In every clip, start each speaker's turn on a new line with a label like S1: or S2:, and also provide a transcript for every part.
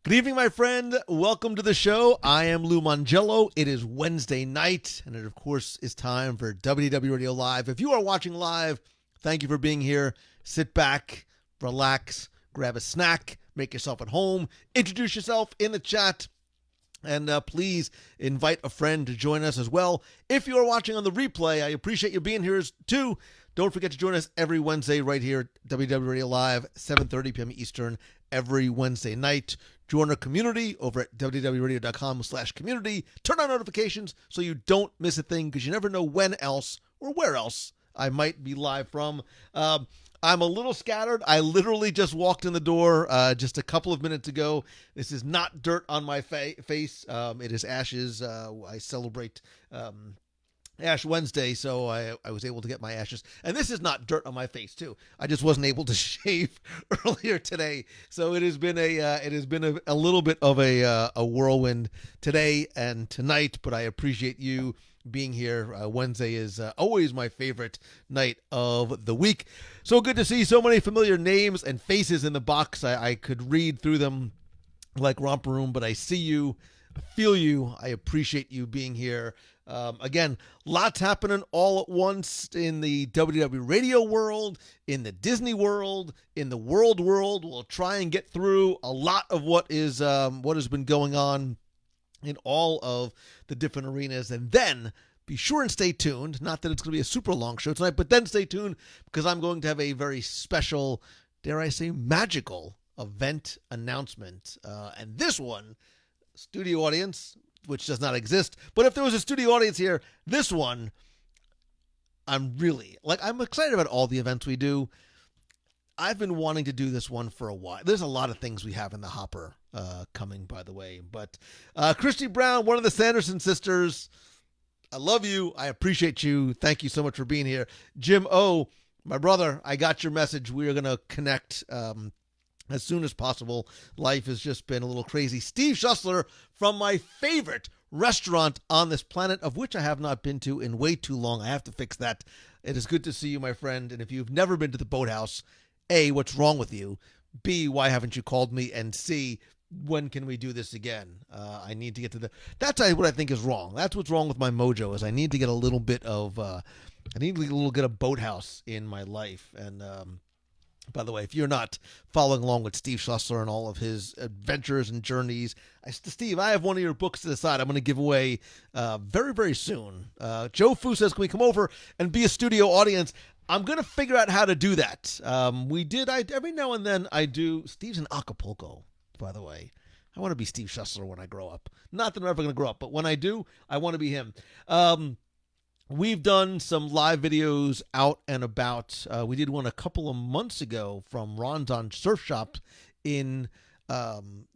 S1: Good evening, my friend. Welcome to the show. I am Lou Mangello. It is Wednesday night, and it, of course, is time for WDW Radio Live. If you are watching live, thank you for being here. Sit back, relax, grab a snack, make yourself at home, introduce yourself in the chat, and please invite a friend to join us as well. If you are watching on the replay, I appreciate you being here too. Don't forget to join us every Wednesday right here at WDW Radio Live, 7:30 p.m. Eastern, every Wednesday night. Join our community over at wdwradio.com/community. Turn on notifications so you don't miss a thing, because you never know when else or where else I might be live from. I'm a little scattered. I literally just walked in the door just a couple of minutes ago. This is not dirt on my face. It is ashes. I celebrate Ash Wednesday, so I was able to get my ashes. And this is not dirt on my face, too. I just wasn't able to shave earlier today. So it has been a little bit of a whirlwind today and tonight, but I appreciate you being here. Wednesday is always my favorite night of the week. So good to see so many familiar names and faces in the box. I could read through them like Romper Room, but I see you, feel you. I appreciate you being here. Again, lots happening all at once in the WDW radio world, in the Disney world, in the world. We'll try and get through a lot of what has been going on in all of the different arenas. And then be sure and stay tuned. Not that it's going to be a super long show tonight, but then stay tuned, because I'm going to have a very special, dare I say, magical event announcement. And this one, studio audience, which does not exist. But if there was a studio audience here, this one, I'm excited about all the events we do. I've been wanting to do this one for a while. There's a lot of things we have in the hopper coming, by the way. But Christy Brown, one of the Sanderson sisters, I love you. I appreciate you. Thank you so much for being here. Jim O, my brother, I got your message. We are going to connect as soon as possible. Life has just been a little crazy. Steve Schussler from my favorite restaurant on this planet, of which I have not been to in way too long. I have to fix that. It is good to see you, my friend. And if you've never been to the Boathouse, A, what's wrong with you? B, why haven't you called me? And C, when can we do this again? I need to get to that's what I think is wrong. That's what's wrong with my mojo, is I need to get a little bit of, Boathouse in my life. And, by the way, if you're not following along with Steve Schussler and all of his adventures and journeys, Steve, I have one of your books to the side I'm going to give away very, very soon. Joe Fu says, can we come over and be a studio audience? I'm going to figure out how to do that. Every now and then I do. Steve's in Acapulco, by the way. I want to be Steve Schussler when I grow up. Not that I'm ever going to grow up, but when I do, I want to be him. We've done some live videos out and about. We did one a couple of months ago from Ron's on Surf Shop in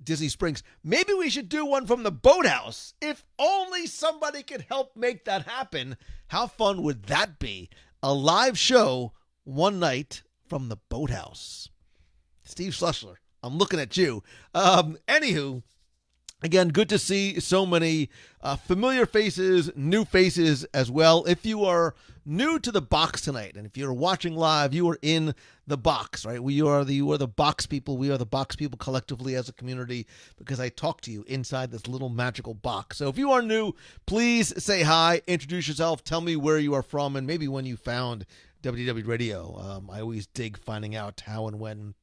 S1: Disney Springs. Maybe we should do one from the Boathouse. If only somebody could help make that happen. How fun would that be? A live show one night from the Boathouse. Steve Schussler, I'm looking at you. Anywho, again, good to see so many familiar faces, new faces as well. If you are new to the box tonight, and if you're watching live, you are in the box, right? You are the box people. We are the box people collectively as a community, because I talk to you inside this little magical box. So if you are new, please say hi, introduce yourself, tell me where you are from, and maybe when you found WDW Radio. I always dig finding out how and when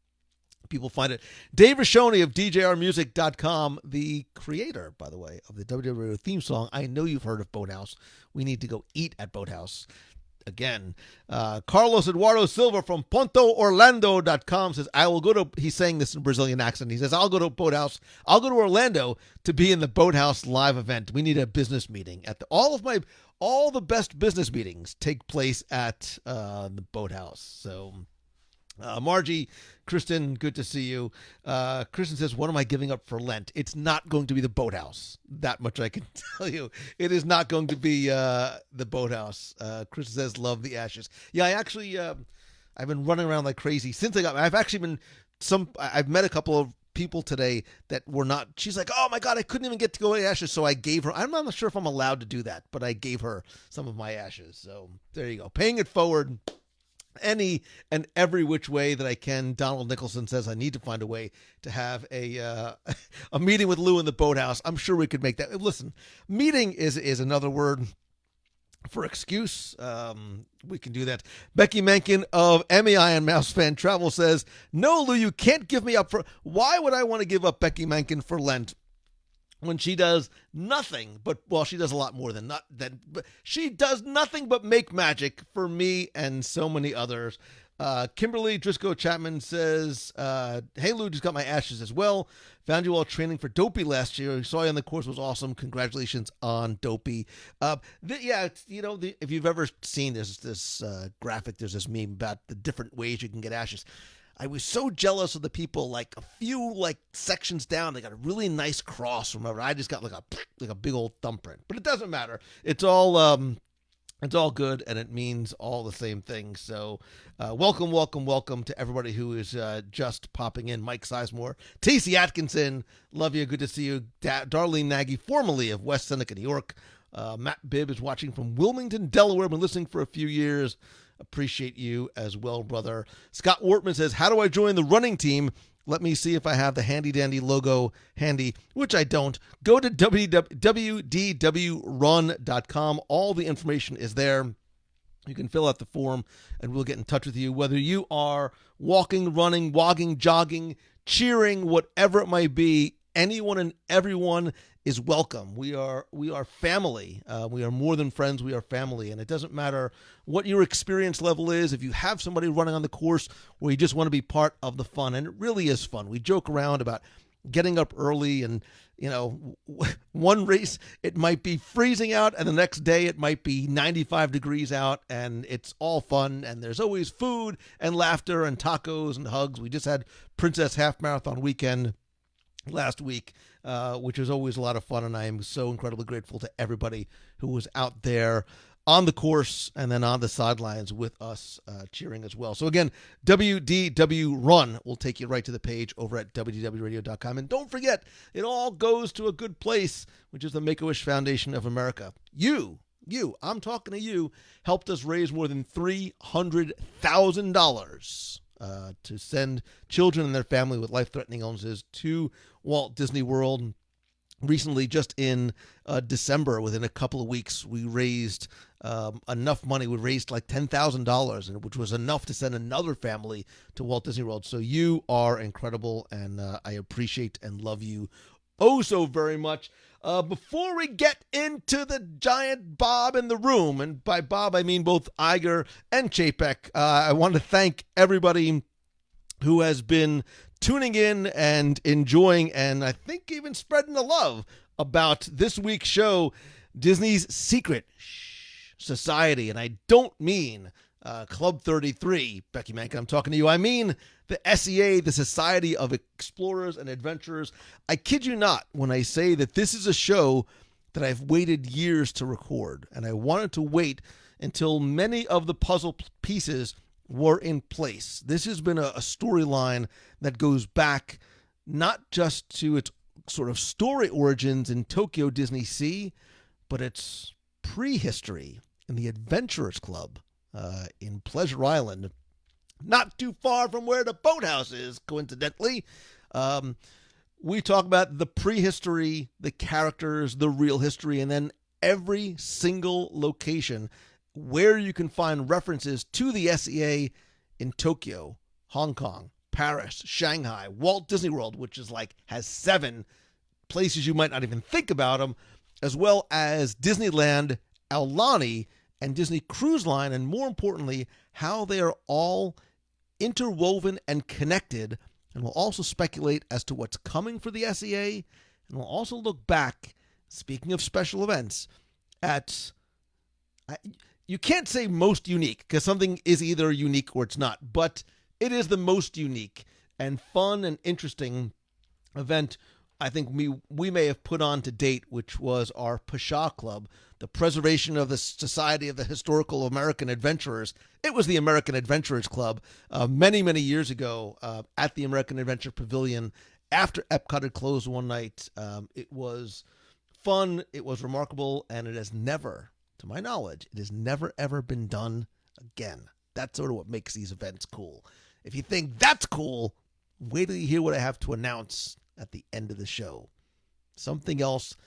S1: people find it. Dave Rashoni of DJRmusic.com, the creator, by the way, of the WDW theme song. I know you've heard of Boathouse. We need to go eat at Boathouse again. Carlos Eduardo Silva from PontoOrlando.com says, I will go to, he's saying this in a Brazilian accent. He says, I'll go to Boathouse. I'll go to Orlando to be in the Boathouse live event. We need a business meeting. All the best business meetings take place at the Boathouse. So Margie, Kristen, good to see you. Kristen says, what am I giving up for Lent? It's not going to be the Boathouse. That much I can tell you. It is not going to be the Boathouse. Kristen says, love the ashes. Yeah, I actually, I've been running around like crazy since I've met a couple of people today that were not, she's like, oh my God, I couldn't even get to go to ashes. So I gave her, I'm not sure if I'm allowed to do that, but I gave her some of my ashes. So there you go. Paying it forward. any and every which way that I can. Donald Nicholson says I need to find a way to have a a meeting with Lou in the boathouse. I'm sure we could make that. Listen, meeting is another word for excuse. We can do that. Becky Menken of MEI and Mouse Fan Travel says, no, Lou, you can't give me up for... Why would I want to give up Becky Menken for Lent when she does nothing but... Well, she does a lot more than... But she does nothing but make magic for me and so many others. Kimberly Driscoll Chapman says, hey, Lou, just got my ashes as well. Found you all training for Dopey last year. Saw you on the course, was awesome. Congratulations on Dopey. If you've ever seen this graphic, there's this meme about the different ways you can get ashes. I was so jealous of the people, like a few sections down, they got a really nice cross from over. I just got like a big old thumbprint, but it doesn't matter. It's all good, and it means all the same thing. So welcome to everybody who is just popping in. Mike Sizemore, Tacey Atkinson, love you, good to see you. Darlene Nagy, formerly of West Seneca, New York. Matt Bibb is watching from Wilmington, Delaware. Been listening for a few years. Appreciate you as well, brother. Scott Wortman says, how do I join the running team? Let me see if I have the handy-dandy logo handy, which I don't. Go to WDWRun.com. All the information is there. You can fill out the form, and we'll get in touch with you. Whether you are walking, running, wogging, jogging, cheering, whatever it might be, anyone and everyone is welcome. We are family. We are more than friends. We are family. And it doesn't matter what your experience level is. If you have somebody running on the course or you just want to be part of the fun, and it really is fun. We joke around about getting up early and, one race, it might be freezing out, and the next day it might be 95 degrees out, and it's all fun. And there's always food and laughter and tacos and hugs. We just had Princess Half Marathon weekend last week, which was always a lot of fun, and I am so incredibly grateful to everybody who was out there on the course and then on the sidelines with us cheering as well. So again, WDW Run will take you right to the page over at WDWRadio.com. And don't forget, it all goes to a good place, which is the Make-A-Wish Foundation of America. You, I'm talking to you, helped us raise more than $300,000 to send children and their family with life-threatening illnesses to Walt Disney World. Recently, just in December, within a couple of weeks, we raised enough money. We raised like $10,000, which was enough to send another family to Walt Disney World. So you are incredible, and I appreciate and love you oh so very much. Before we get into the giant Bob in the room, and by Bob I mean both Iger and Chapek, I want to thank everybody who has been tuning in and enjoying, and I think even spreading the love about this week's show, Disney's Secret Society. And I don't mean Club 33, Becky Menken, I'm talking to you. I mean the SEA, the Society of Explorers and Adventurers. I kid you not when I say that this is a show that I've waited years to record, and I wanted to wait until many of the puzzle pieces were in place. This has been a storyline that goes back not just to its sort of story origins in Tokyo Disney Sea, but its prehistory in the Adventurers Club in Pleasure Island, not too far from where the boathouse is, coincidentally. We talk about the prehistory, the characters, the real history, and then every single location where you can find references to the SEA in Tokyo, Hong Kong, Paris, Shanghai, Walt Disney World, which is has 7 places you might not even think about them, as well as Disneyland, Aulani, and Disney Cruise Line, and more importantly, how they are all interwoven and connected. And we'll also speculate as to what's coming for the SEA, and we'll also look back, speaking of special events, at... You can't say most unique, because something is either unique or it's not, but it is the most unique and fun and interesting event I think we may have put on to date, which was our Pasha Club, the preservation of the Society of the Historical American Adventurers. It was the American Adventurers Club many, many years ago at the American Adventure Pavilion after Epcot had closed one night. It was fun, it was remarkable, and it has never... to my knowledge, it has never, ever been done again. That's sort of what makes these events cool. If you think that's cool, wait till you hear what I have to announce at the end of the show. Something else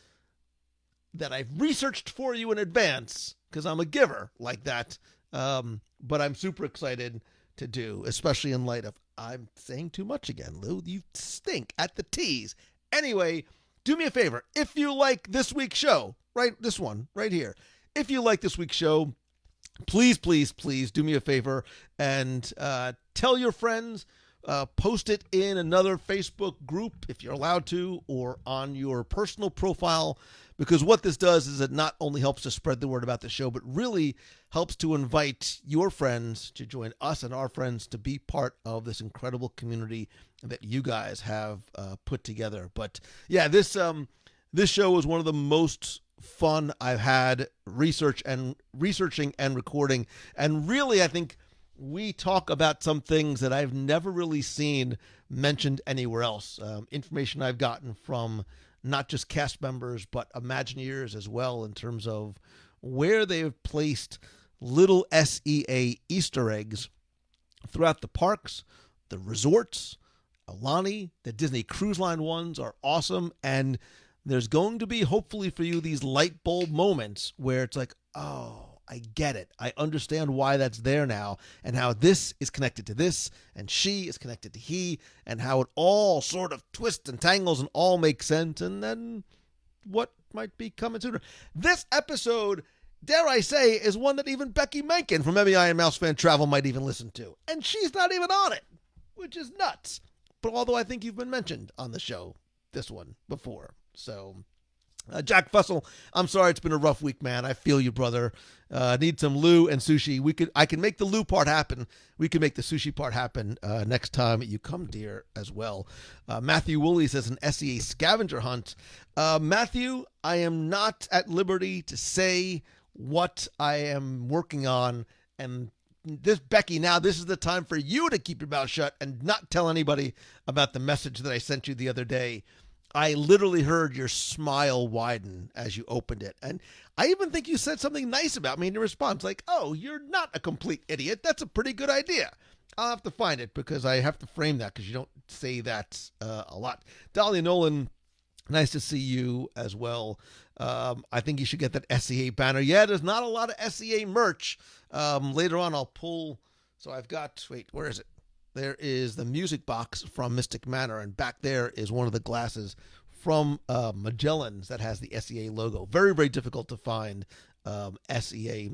S1: that I've researched for you in advance, because I'm a giver like that. But I'm super excited to do, especially in light of, I'm saying too much again, Lou. You stink at the tease. Anyway, do me a favor. If you like this week's show, right, this one right here, if you like this week's show, please, please, please do me a favor and tell your friends, post it in another Facebook group if you're allowed to, or on your personal profile, because what this does is it not only helps to spread the word about the show, but really helps to invite your friends to join us and our friends to be part of this incredible community that you guys have put together. But yeah, this show is one of the most fun I've had researching and recording. And really, I think we talk about some things that I've never really seen mentioned anywhere else. Information I've gotten from not just cast members, but Imagineers as well, in terms of where they've placed little SEA Easter eggs throughout the parks, the resorts. Alani, the Disney Cruise Line ones are awesome. And there's going to be, hopefully for you, these light bulb moments where it's like, oh, I get it. I understand why that's there now, and how this is connected to this, and she is connected to he, and how it all sort of twists and tangles and all makes sense, and then what might be coming sooner. This episode, dare I say, is one that even Becky Menken from MEI and Mouse Fan Travel might even listen to, and she's not even on it, which is nuts. But although I think you've been mentioned on the show, this one, before. So, Jack Fussell, I'm sorry it's been a rough week, man. I feel you, brother. Need some Lou and sushi. I can make the Lou part happen. We can make the sushi part happen next time you come, dear, as well. Matthew Woolley says an SEA scavenger hunt. Matthew, I am not at liberty to say what I am working on. And this, Becky, now this is the time for you to keep your mouth shut and not tell anybody about the message that I sent you the other day. I literally heard your smile widen as you opened it. And I even think you said something nice about me in your response, like, oh, you're not a complete idiot. That's a pretty good idea. I'll have to find it because I have to frame that, because you don't say that a lot. Dahlia Nolan, nice to see you as well. I think you should get that SEA banner. Yeah, there's not a lot of SEA merch. Later on, I'll pull. So I've got, wait, where is it? There is the music box from Mystic Manor, and back there is one of the glasses from Magellan's that has the SEA logo. Very, very difficult to find SEA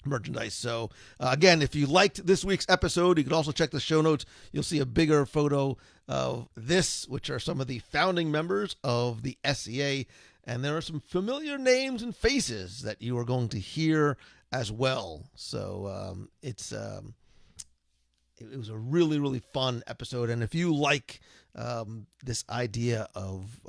S1: merchandise. So, again, if you liked this week's episode, you can also check the show notes. You'll see a bigger photo of this, which are some of the founding members of the SEA. And there are some familiar names and faces that you are going to hear as well. So, it was a really, really fun episode. And if you like this idea of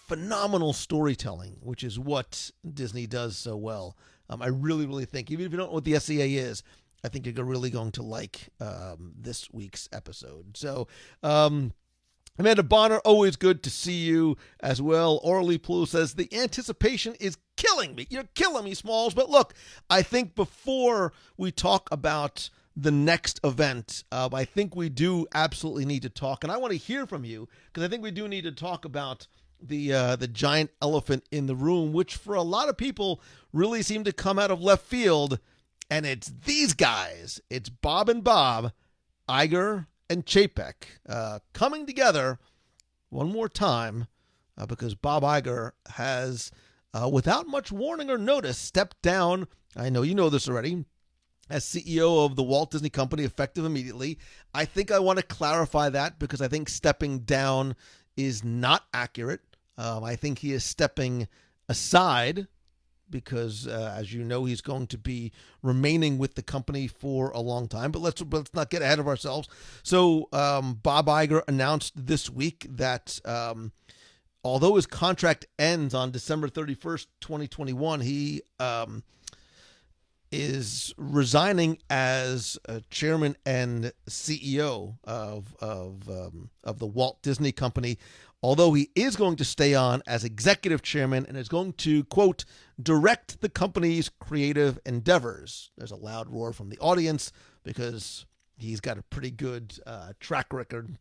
S1: phenomenal storytelling, which is what Disney does so well, I really, really think, even if you don't know what the SEA is, I think you're really going to like this week's episode. So, Amanda Bonner, always good to see you as well. Orly Plu says, the anticipation is killing me. You're killing me, Smalls. But look, I think before we talk about the next event, I think we do absolutely need to talk, and I want to hear from you, because I think we do need to talk about the giant elephant in the room, which for a lot of people really seemed to come out of left field, and it's these guys. It's Bob and Bob, Iger and Chapek, coming together one more time, because Bob Iger has, without much warning or notice, stepped down. I know you know this already, as CEO of the Walt Disney Company, effective immediately. I think I want to clarify that, because I think stepping down is not accurate. I think he is stepping aside because, as you know, he's going to be remaining with the company for a long time. But let's not get ahead of ourselves. So Bob Iger announced this week that although his contract ends on December 31st, 2021, he is resigning as chairman and CEO of the Walt Disney Company although he is going to stay on as executive chairman and is going to, quote, direct the company's creative endeavors. There's a loud roar from the audience because he's got a pretty good track record,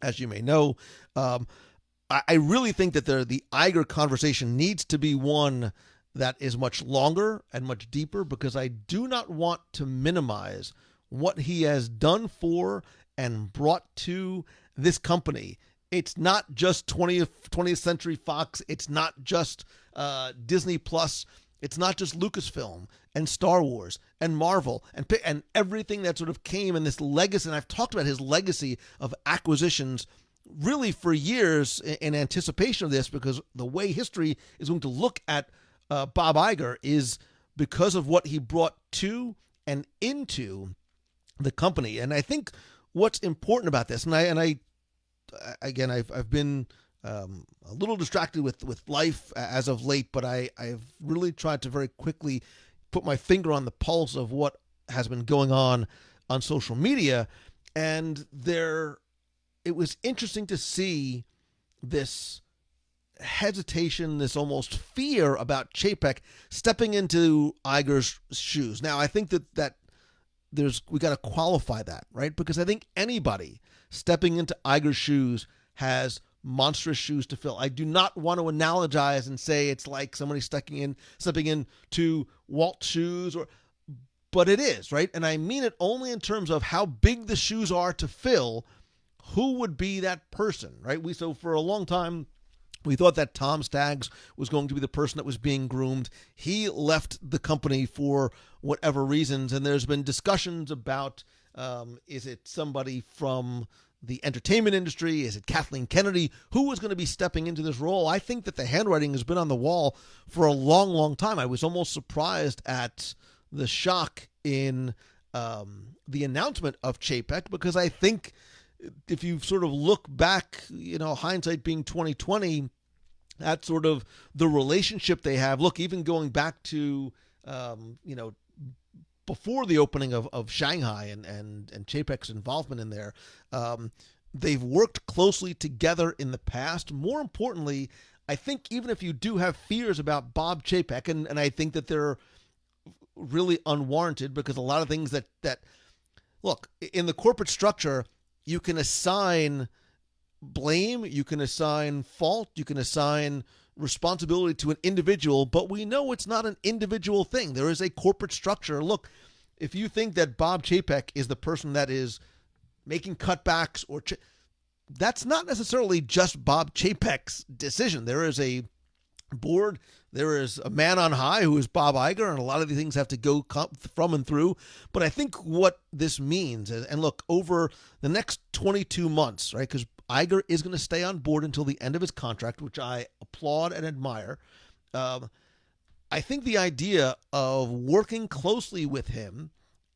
S1: as you may know. I really think that the Iger conversation needs to be one that is much longer and much deeper, because I do not want to minimize what he has done for and brought to this company. It's not just 20th Century Fox. It's not just Disney Plus. It's not just Lucasfilm and Star Wars and Marvel and everything that sort of came in this legacy. And I've talked about his legacy of acquisitions really for years in anticipation of this, because the way history is going to look at Bob Iger is because of what he brought to and into the company. And I think what's important about this, and I again, I've been a little distracted with life as of late, but I've really tried to very quickly put my finger on the pulse of what has been going on social media. And it was interesting to see this hesitation, this almost fear about Chapek stepping into Iger's shoes. Now, I think that we got to qualify that, right? Because I think anybody stepping into Iger's shoes has monstrous shoes to fill. I do not want to analogize and say it's like somebody stepping into Walt's shoes, but it is, right? And I mean it only in terms of how big the shoes are to fill. Who would be that person, right? So for a long time, we thought that Tom Staggs was going to be the person that was being groomed. He left the company for whatever reasons, and there's been discussions about is it somebody from the entertainment industry? Is it Kathleen Kennedy? Who was going to be stepping into this role? I think that the handwriting has been on the wall for a long, long time. I was almost surprised at the shock in the announcement of Chapek, because I think if you sort of look back, hindsight being 2020, at sort of the relationship they have. Look, even going back to, before the opening of Shanghai and Chapek's involvement in there, they've worked closely together in the past. More importantly, I think even if you do have fears about Bob Chapek, and I think that they're really unwarranted, because a lot of things that look, in the corporate structure, you can assign blame, you can assign fault, you can assign responsibility to an individual, but we know it's not an individual thing. There is a corporate structure. Look, if you think that Bob Chapek is the person that is making cutbacks, that's not necessarily just Bob Chapek's decision. There is a board, there is a man on high who is Bob Iger, and a lot of these things have to go from and through. But I think what this means is, and look, over the next 22 months, right, because Iger is going to stay on board until the end of his contract, which I applaud and admire. I think the idea of working closely with him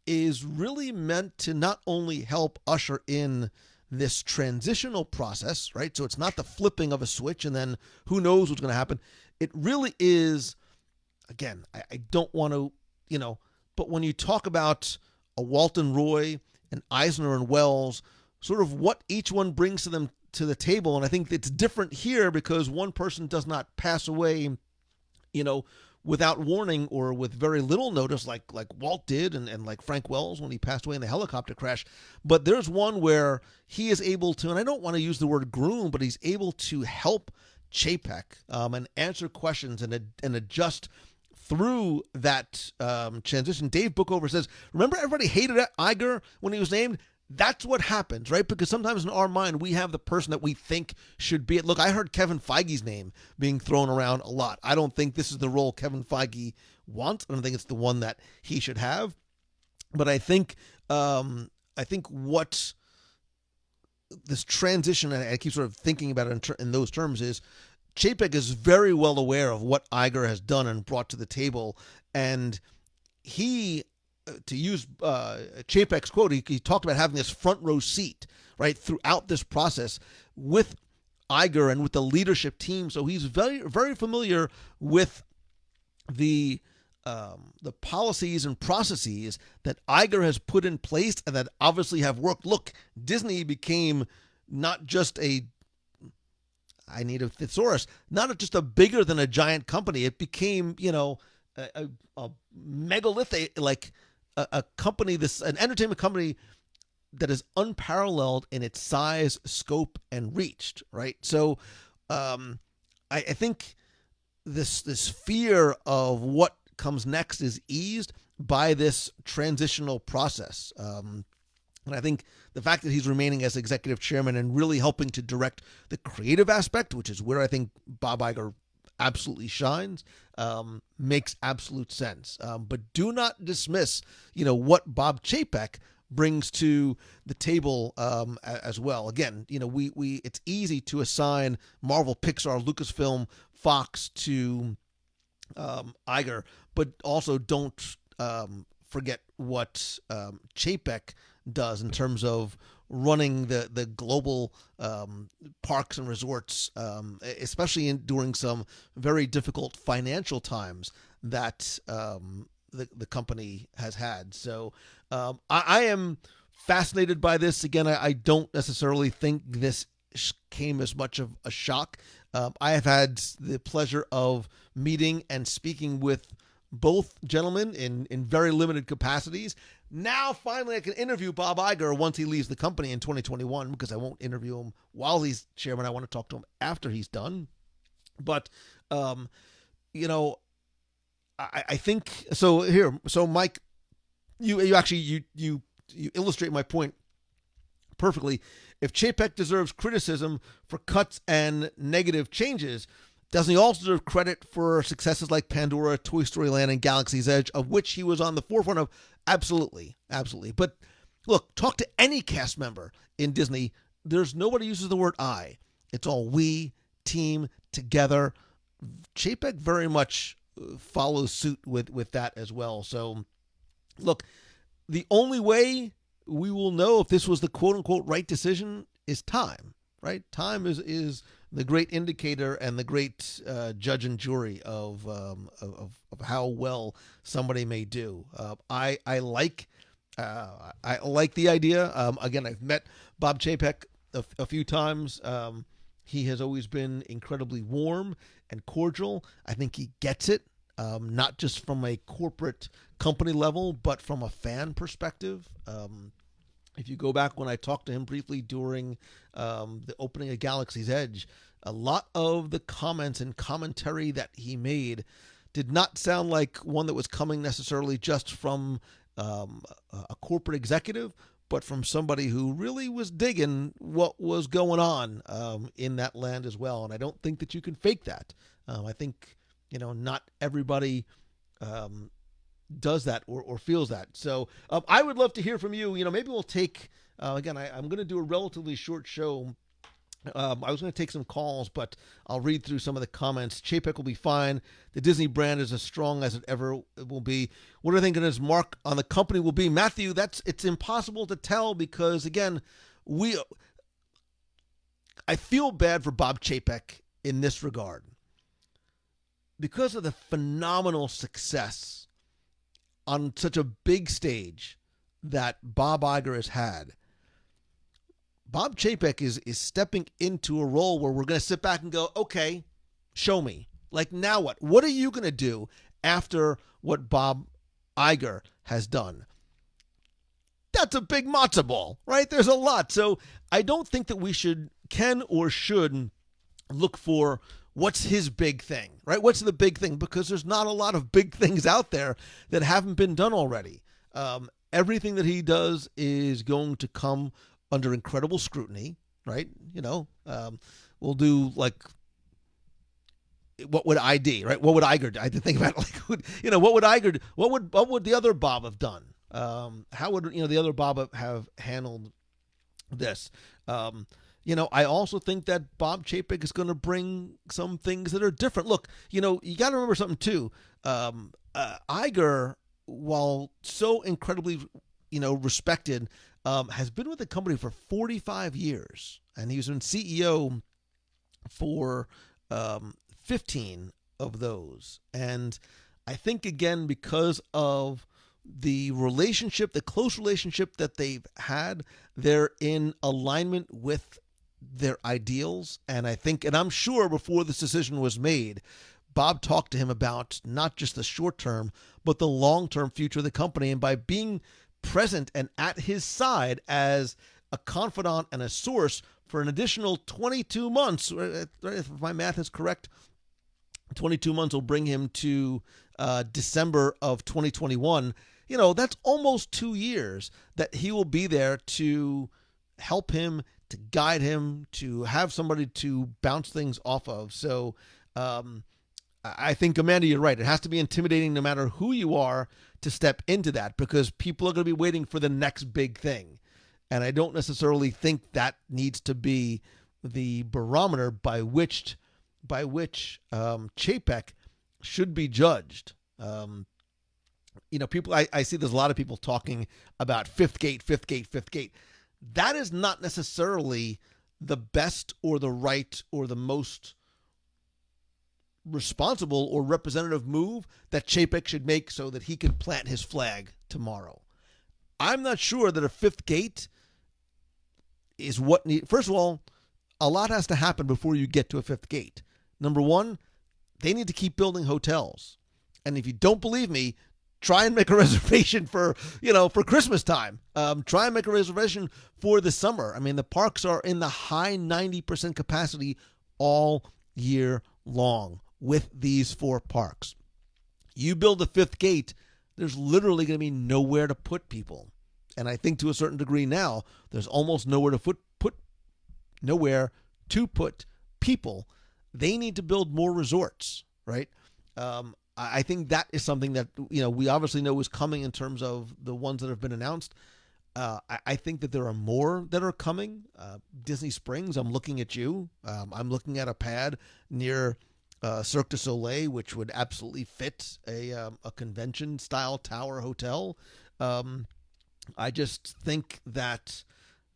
S1: is really meant to not only help usher in this transitional process, right? So it's not the flipping of a switch and then who knows what's going to happen. It really is, again, I don't want to, but when you talk about a Walton Roy, an Eisner and Wells, sort of what each one brings to them to the table. And I think it's different here because one person does not pass away, without warning or with very little notice like Walt did and like Frank Wells when he passed away in the helicopter crash. But there's one where he is able to, and I don't want to use the word groom, but he's able to help Chapek and answer questions and adjust through that transition. Dave Bookover says, remember everybody hated Iger when he was named? That's what happens, right? Because sometimes in our mind, we have the person that we think should be it. Look, I heard Kevin Feige's name being thrown around a lot. I don't think this is the role Kevin Feige wants. I don't think it's the one that he should have. But I think what this transition, and I keep sort of thinking about it in those terms, is Chapek is very well aware of what Iger has done and brought to the table. And he, to use Chapek's quote, he talked about having this front row seat, right, throughout this process with Iger and with the leadership team. So he's very, very familiar with the policies and processes that Iger has put in place and that obviously have worked. Look, Disney became not just a I need a thesaurus. Not just a bigger than a giant company. It became, a megalithic, like a company, an entertainment company that is unparalleled in its size, scope, and reach. Right. So, I think this fear of what comes next is eased by this transitional process. And I think the fact that he's remaining as executive chairman and really helping to direct the creative aspect, which is where I think Bob Iger absolutely shines, makes absolute sense. But do not dismiss, what Bob Chapek brings to the table as well. Again, we it's easy to assign Marvel, Pixar, Lucasfilm, Fox to Iger, but also don't forget what Chapek does in terms of running the global parks and resorts, especially during some very difficult financial times that the company has had. So I am fascinated by this. Again, I don't necessarily think this came as much of a shock. I have had the pleasure of meeting and speaking with both gentlemen in very limited capacities. Now, finally, I can interview Bob Iger once he leaves the company in 2021, because I won't interview him while he's chairman. I want to talk to him after he's done. But, I think so. Here, so Mike, you illustrate my point perfectly. If Chapek deserves criticism for cuts and negative changes, doesn't he also deserve credit for successes like Pandora, Toy Story Land, and Galaxy's Edge, of which he was on the forefront of? Absolutely. Absolutely. But look, talk to any cast member in Disney. There's nobody uses the word I. It's all we, team, together. Chapek very much follows suit with that as well. So, look, the only way we will know if this was the quote-unquote right decision is time, right? Time is the great indicator and the great judge and jury of how well somebody may do. I like the idea. Again, I've met Bob Chapek a few times. He has always been incredibly warm and cordial. I think he gets it, not just from a corporate company level, but from a fan perspective. If you go back when I talked to him briefly during the opening of Galaxy's Edge, a lot of the comments and commentary that he made did not sound like one that was coming necessarily just from a corporate executive, but from somebody who really was digging what was going on in that land as well. And I don't think that you can fake that. I think, not everybody does that or feels that. So I would love to hear from you. Maybe we'll take, again, I'm going to do a relatively short show. I was going to take some calls, but I'll read through some of the comments. Chapek will be fine. The Disney brand is as strong as it ever will be. What do I think his mark on the company will be? Matthew, it's impossible to tell because, again, I feel bad for Bob Chapek in this regard. Because of the phenomenal success on such a big stage that Bob Iger has had, Bob Chapek is stepping into a role where we're going to sit back and go, okay, show me. Like, now what? What are you going to do after what Bob Iger has done? That's a big matzo ball, right? There's a lot. So I don't think that we can or should look for what's his big thing, right? What's the big thing? Because there's not a lot of big things out there that haven't been done already. Everything that he does is going to come under incredible scrutiny, right? We'll do like, what would ID, right? What would Iger do? I had to think about what would Iger do? What would the other Bob have done? How would the other Bob have handled this? I also think that Bob Chapek is going to bring some things that are different. Look, you got to remember something too. Iger, while so incredibly, respected, has been with the company for 45 years, and he's been CEO for 15 of those. And I think, again, because of the close relationship that they've had, they're in alignment with their ideals. And I'm sure before this decision was made, Bob talked to him about not just the short term, but the long term future of the company. And by being present and at his side as a confidant and a source for an additional 22 months, if my math is correct, 22 months will bring him to December of 2021. That's almost 2 years that he will be there to help him, to guide him, to have somebody to bounce things off of. So I think, Amanda, you're right. It has to be intimidating no matter who you are to step into that, because people are going to be waiting for the next big thing. And I don't necessarily think that needs to be the barometer by which Chapek should be judged. People, I see there's a lot of people talking about fifth gate. That is not necessarily the best or the right or the most responsible or representative move that Chapek should make so that he can plant his flag tomorrow. I'm not sure that a fifth gate is what first of all, a lot has to happen before you get to a fifth gate. Number one, they need to keep building hotels. And if you don't believe me, try and make a reservation for Christmas time. Try and make a reservation for the summer. I mean, the parks are in the high 90% capacity all year long with these 4 parks. You build a fifth gate, there's literally going to be nowhere to put people. And I think to a certain degree now, there's almost nowhere to put people. They need to build more resorts, right? I think that is something that we obviously know is coming in terms of the ones that have been announced. I think that there are more that are coming. Disney Springs, I'm looking at you. I'm looking at a pad near Cirque du Soleil, which would absolutely fit a convention-style tower hotel. I just think that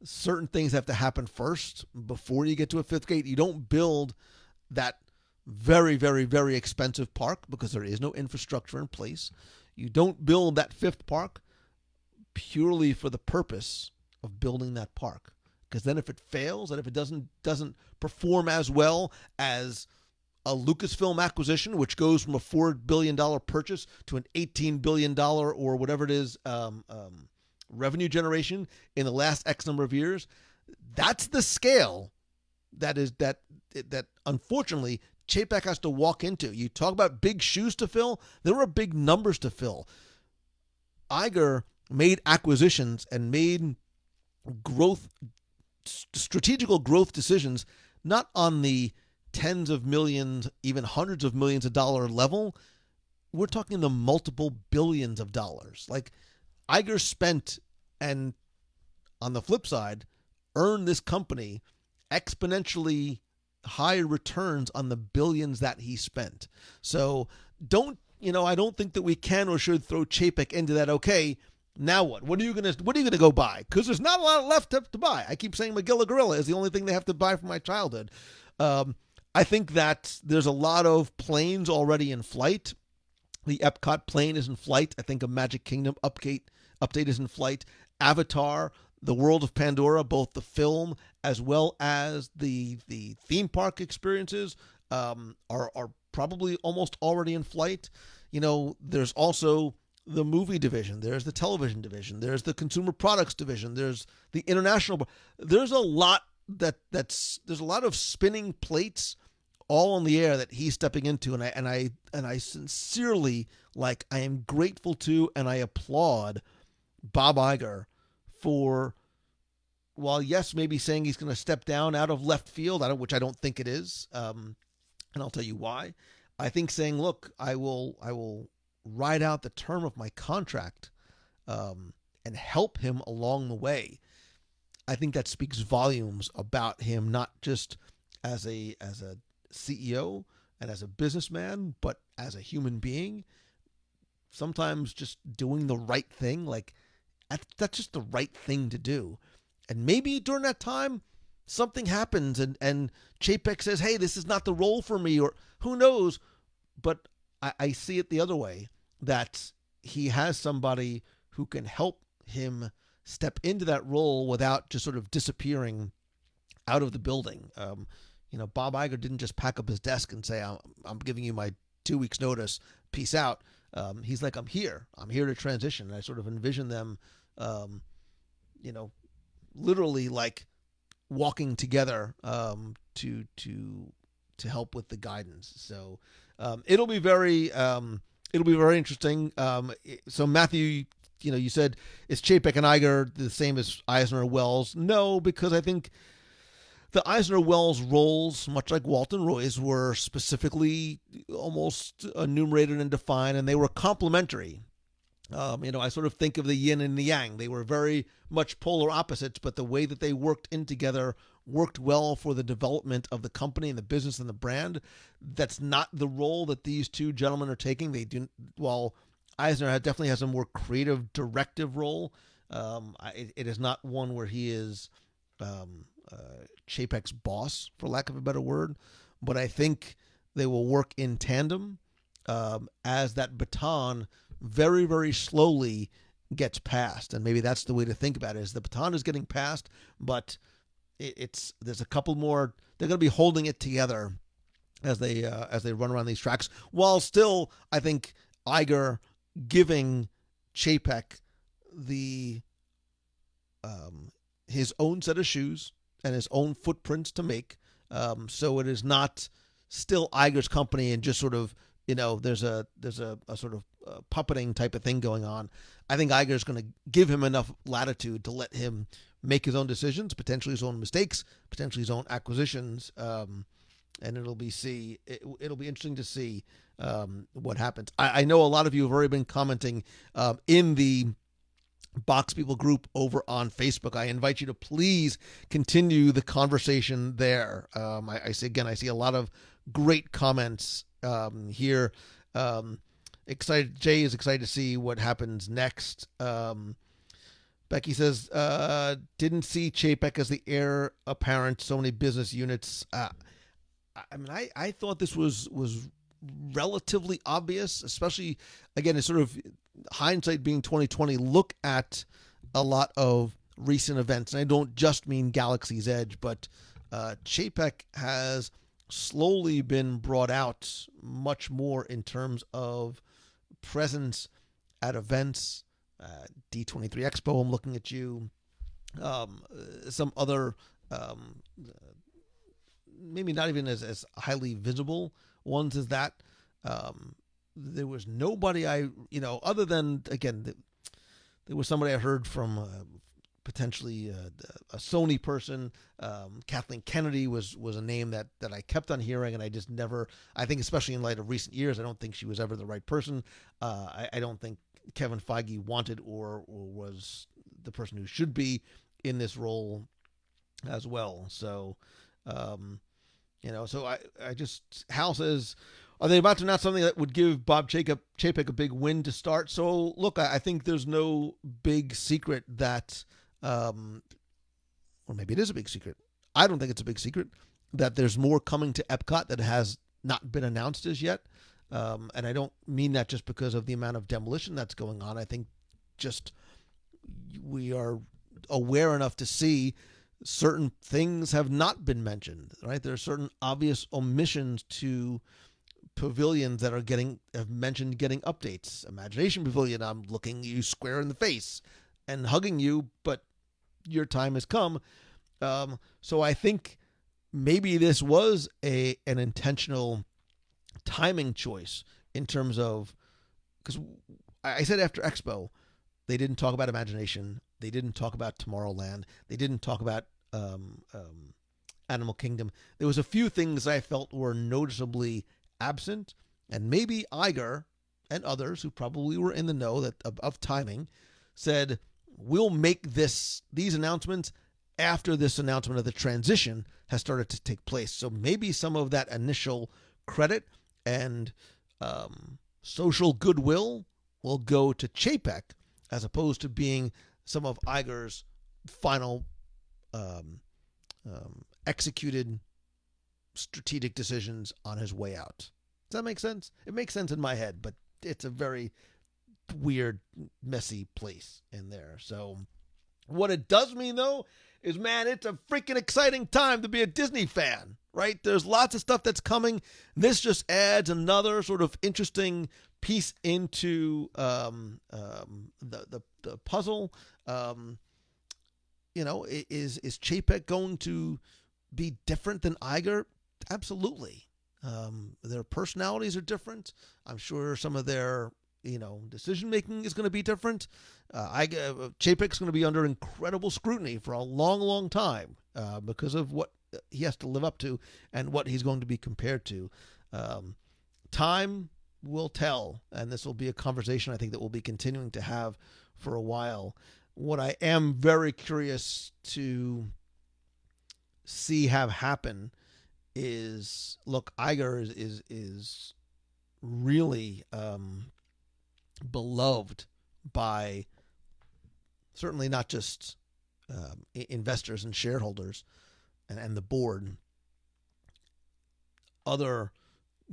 S1: certain things have to happen first before you get to a fifth gate. You don't build that very, very, very expensive park because there is no infrastructure in place. You don't build that fifth park purely for the purpose of building that park. Because then if it fails and if it doesn't perform as well as a Lucasfilm acquisition, which goes from a $4 billion purchase to an $18 billion or whatever it is revenue generation in the last X number of years, that's the scale that unfortunately Chapek has to walk into. You talk about big shoes to fill. There are big numbers to fill. Iger made acquisitions and made strategical growth decisions, not on the tens of millions, even hundreds of millions of dollar level. We're talking the multiple billions of dollars. Like, Iger spent, and on the flip side, earned this company exponentially higher returns on the billions that he spent. So I don't think that we can or should throw Chapek into that. Okay, now what? What are you gonna go buy? Because there's not a lot left to buy. I keep saying Magilla Gorilla is the only thing they have to buy from my childhood. I think that there's a lot of planes already in flight. The Epcot plane is in flight. I think a Magic Kingdom update is in flight. Avatar, The World of Pandora, both the film as well as the theme park experiences are probably almost already in flight. There's also the movie division. There's the television division. There's the consumer products division. There's the international. There's a lot there's a lot of spinning plates all on the air that he's stepping into, and I sincerely, I am grateful to, and I applaud Bob Iger for, while yes, maybe saying he's going to step down out of left field, which I don't think it is, and I'll tell you why. I think saying, look, I will ride out the term of my contract and help him along the way. I think that speaks volumes about him, not just as a CEO and as a businessman, but as a human being. Sometimes just doing the right thing, that's just the right thing to do. And maybe during that time, something happens and Chapek says, hey, this is not the role for me, or who knows. But I see it the other way, that he has somebody who can help him step into that role without just sort of disappearing out of the building. Bob Iger didn't just pack up his desk and say, I'm giving you my 2 weeks notice, peace out. He's like, I'm here to transition. And I sort of envision them, you know, literally like walking together to help with the guidance. So it'll be very interesting. So Matthew, you said is Chapek and Iger the same as Eisner Wells? No, because I think the Eisner Wells roles, much like Walton Roy's, were specifically almost enumerated and defined, and they were complementary. I sort of think of the yin and the yang. They were very much polar opposites, but the way that they worked in together worked well for the development of the company and the business and the brand. That's not the role that these two gentlemen are taking. They do, while Eisner definitely has a more creative, directive role. It is not one where he is Chapek's boss, for lack of a better word. But I think they will work in tandem as that baton very, very slowly gets passed. And maybe that's the way to think about it, is the baton is getting passed, but there's a couple more. They're going to be holding it together as they run around these tracks, while still, I think, Iger giving Chapek the his own set of shoes and his own footprints to make. So it is not still Iger's company and just sort of, there's a sort of puppeting type of thing going on. I think Iger's going to give him enough latitude to let him make his own decisions, potentially his own mistakes, potentially his own acquisitions, and it'll be interesting to see what happens. I know a lot of you have already been commenting in the Box People group over on Facebook. I invite you to please continue the conversation there. I see a lot of great comments here. Jay is excited to see what happens next. Becky says, didn't see Chapek as the heir apparent. So many business units. I thought this was relatively obvious, especially, again, it's sort of hindsight being 2020. Look at a lot of recent events, and I don't just mean Galaxy's Edge, but Chapek has slowly been brought out much more in terms of presence at events, D23 Expo. I'm looking at you. Some other, maybe not even as highly visible ones as that. There was nobody other than, again, there was somebody I heard from potentially a Sony person. Kathleen Kennedy was a name that I kept on hearing, and I just never, I think especially in light of recent years, I don't think she was ever the right person. I don't think Kevin Feige wanted or was the person who should be in this role as well. So, so I just, Hal says, are they about to announce something that would give Bob Chapek a big win to start? So, look, I think there's no big secret that, or maybe it is a big secret. I don't think it's a big secret that there's more coming to Epcot that has not been announced as yet. And I don't mean that just because of the amount of demolition that's going on. I think just we are aware enough to see certain things have not been mentioned, right? There are certain obvious omissions to pavilions that have mentioned getting updates. Imagination Pavilion, I'm looking you square in the face and hugging you, but your time has come. So I think maybe this was an intentional timing choice in terms of, because I said after Expo, they didn't talk about Imagination. They didn't talk about Tomorrowland. They didn't talk about Animal Kingdom. There was a few things I felt were noticeably absent, and maybe Iger and others who probably were in the know of timing said, we'll make these announcements after this announcement of the transition has started to take place. So maybe some of that initial credit and social goodwill will go to Chapek as opposed to being some of Iger's final executed strategic decisions on his way out. Does that make sense? It makes sense in my head, but it's a very weird, messy place in there. So What it does mean, though, is, man, it's a freaking exciting time to be a Disney fan, right? There's lots of stuff that's coming. This just adds another sort of interesting piece into the puzzle. Is Chapek going to be different than Iger? Absolutely. Their personalities are different. I'm sure some of their decision making is going to be different. Chapek's going to be under incredible scrutiny for a long, long time because of what he has to live up to and what he's going to be compared to. Time will tell, and this will be a conversation I think that we'll be continuing to have for a while. What I am very curious to see have happen is, look, Iger is really beloved by certainly not just investors and shareholders and the board, other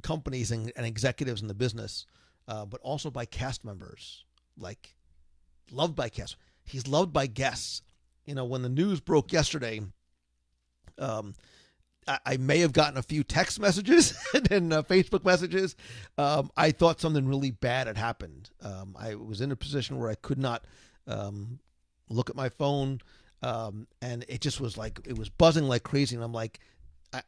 S1: companies and executives in the business, but also by cast members. Like, loved by cast. He's loved by guests. When the news broke yesterday, I may have gotten a few text messages and Facebook messages. I thought something really bad had happened. I was in a position where I could not look at my phone, and it just was like, it was buzzing like crazy. And I'm like,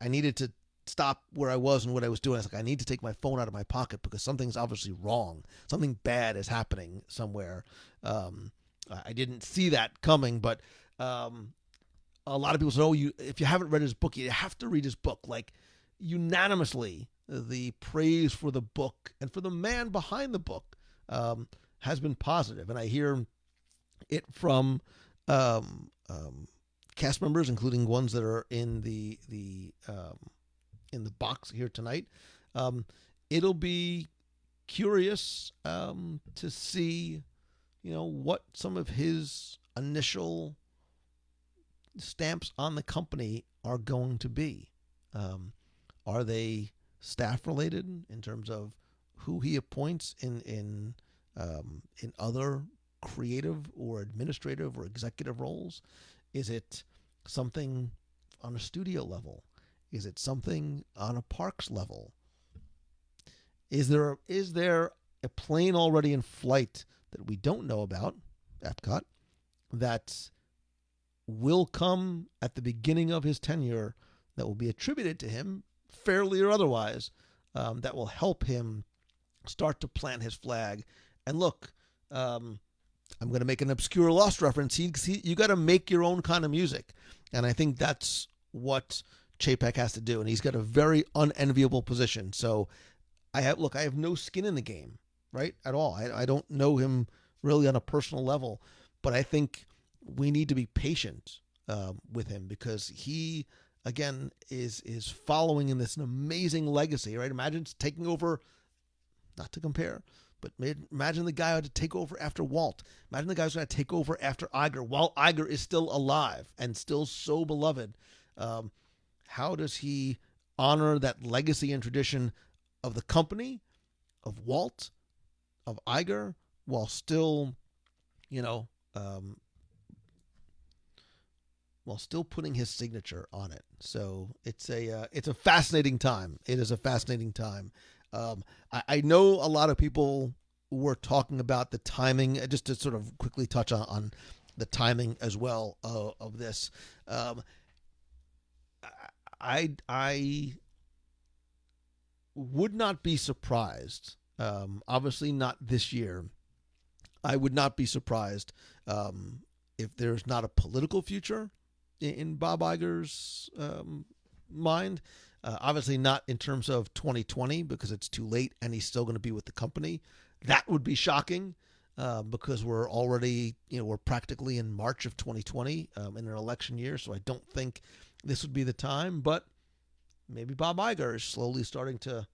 S1: I needed to stop where I was and what I was doing. I was like, I need to take my phone out of my pocket because something's obviously wrong. Something bad is happening somewhere. I didn't see that coming, but a lot of people said, if you haven't read his book, you have to read his book. Like, unanimously, the praise for the book and for the man behind the book has been positive. And I hear it from cast members, including ones that are in the box here tonight. It'll be curious to see, what some of his initial stamps on the company are going to be. Are they staff related in terms of who he appoints in other creative or administrative or executive roles? Is it something on a studio level? Is it something on a parks level? Is there a plane already in flight that we don't know about, Epcot, that will come at the beginning of his tenure that will be attributed to him, fairly or otherwise, that will help him start to plant his flag? And look, I'm going to make an obscure Lost reference. You got to make your own kind of music. And I think that's what Chapek has to do. And he's got a very unenviable position. So I have no skin in the game, right? At all. I don't know him really on a personal level, but I think we need to be patient with him because he, again, is following in this amazing legacy, right? Imagine taking over, not to compare, but imagine the guy who had to take over after Walt. Imagine the guy who's going to take over after Iger while Iger is still alive and still so beloved. How does he honor that legacy and tradition of the company, of Walt, of Iger, while still, while still putting his signature on it? So it's a fascinating time. It is a fascinating time. I know a lot of people were talking about the timing, just to sort of quickly touch on the timing as well of this. I would not be surprised, obviously not this year. I would not be surprised if there's not a political future in Bob Iger's mind. Obviously not in terms of 2020 because it's too late and he's still going to be with the company. That would be shocking because we're already, we're practically in March of 2020 in an election year. So I don't think this would be the time, but maybe Bob Iger is slowly starting to,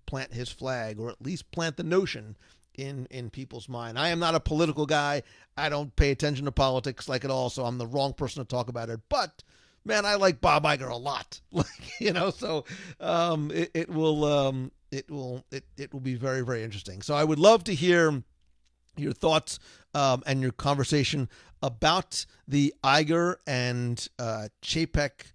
S1: plant his flag, or at least plant the notion in people's mind. I am not a political guy. I don't pay attention to politics like at all, so I'm the wrong person to talk about it. But man, I like Bob Iger a lot. So it will be very, very interesting. So I would love to hear, your thoughts and your conversation about the Iger and Chapek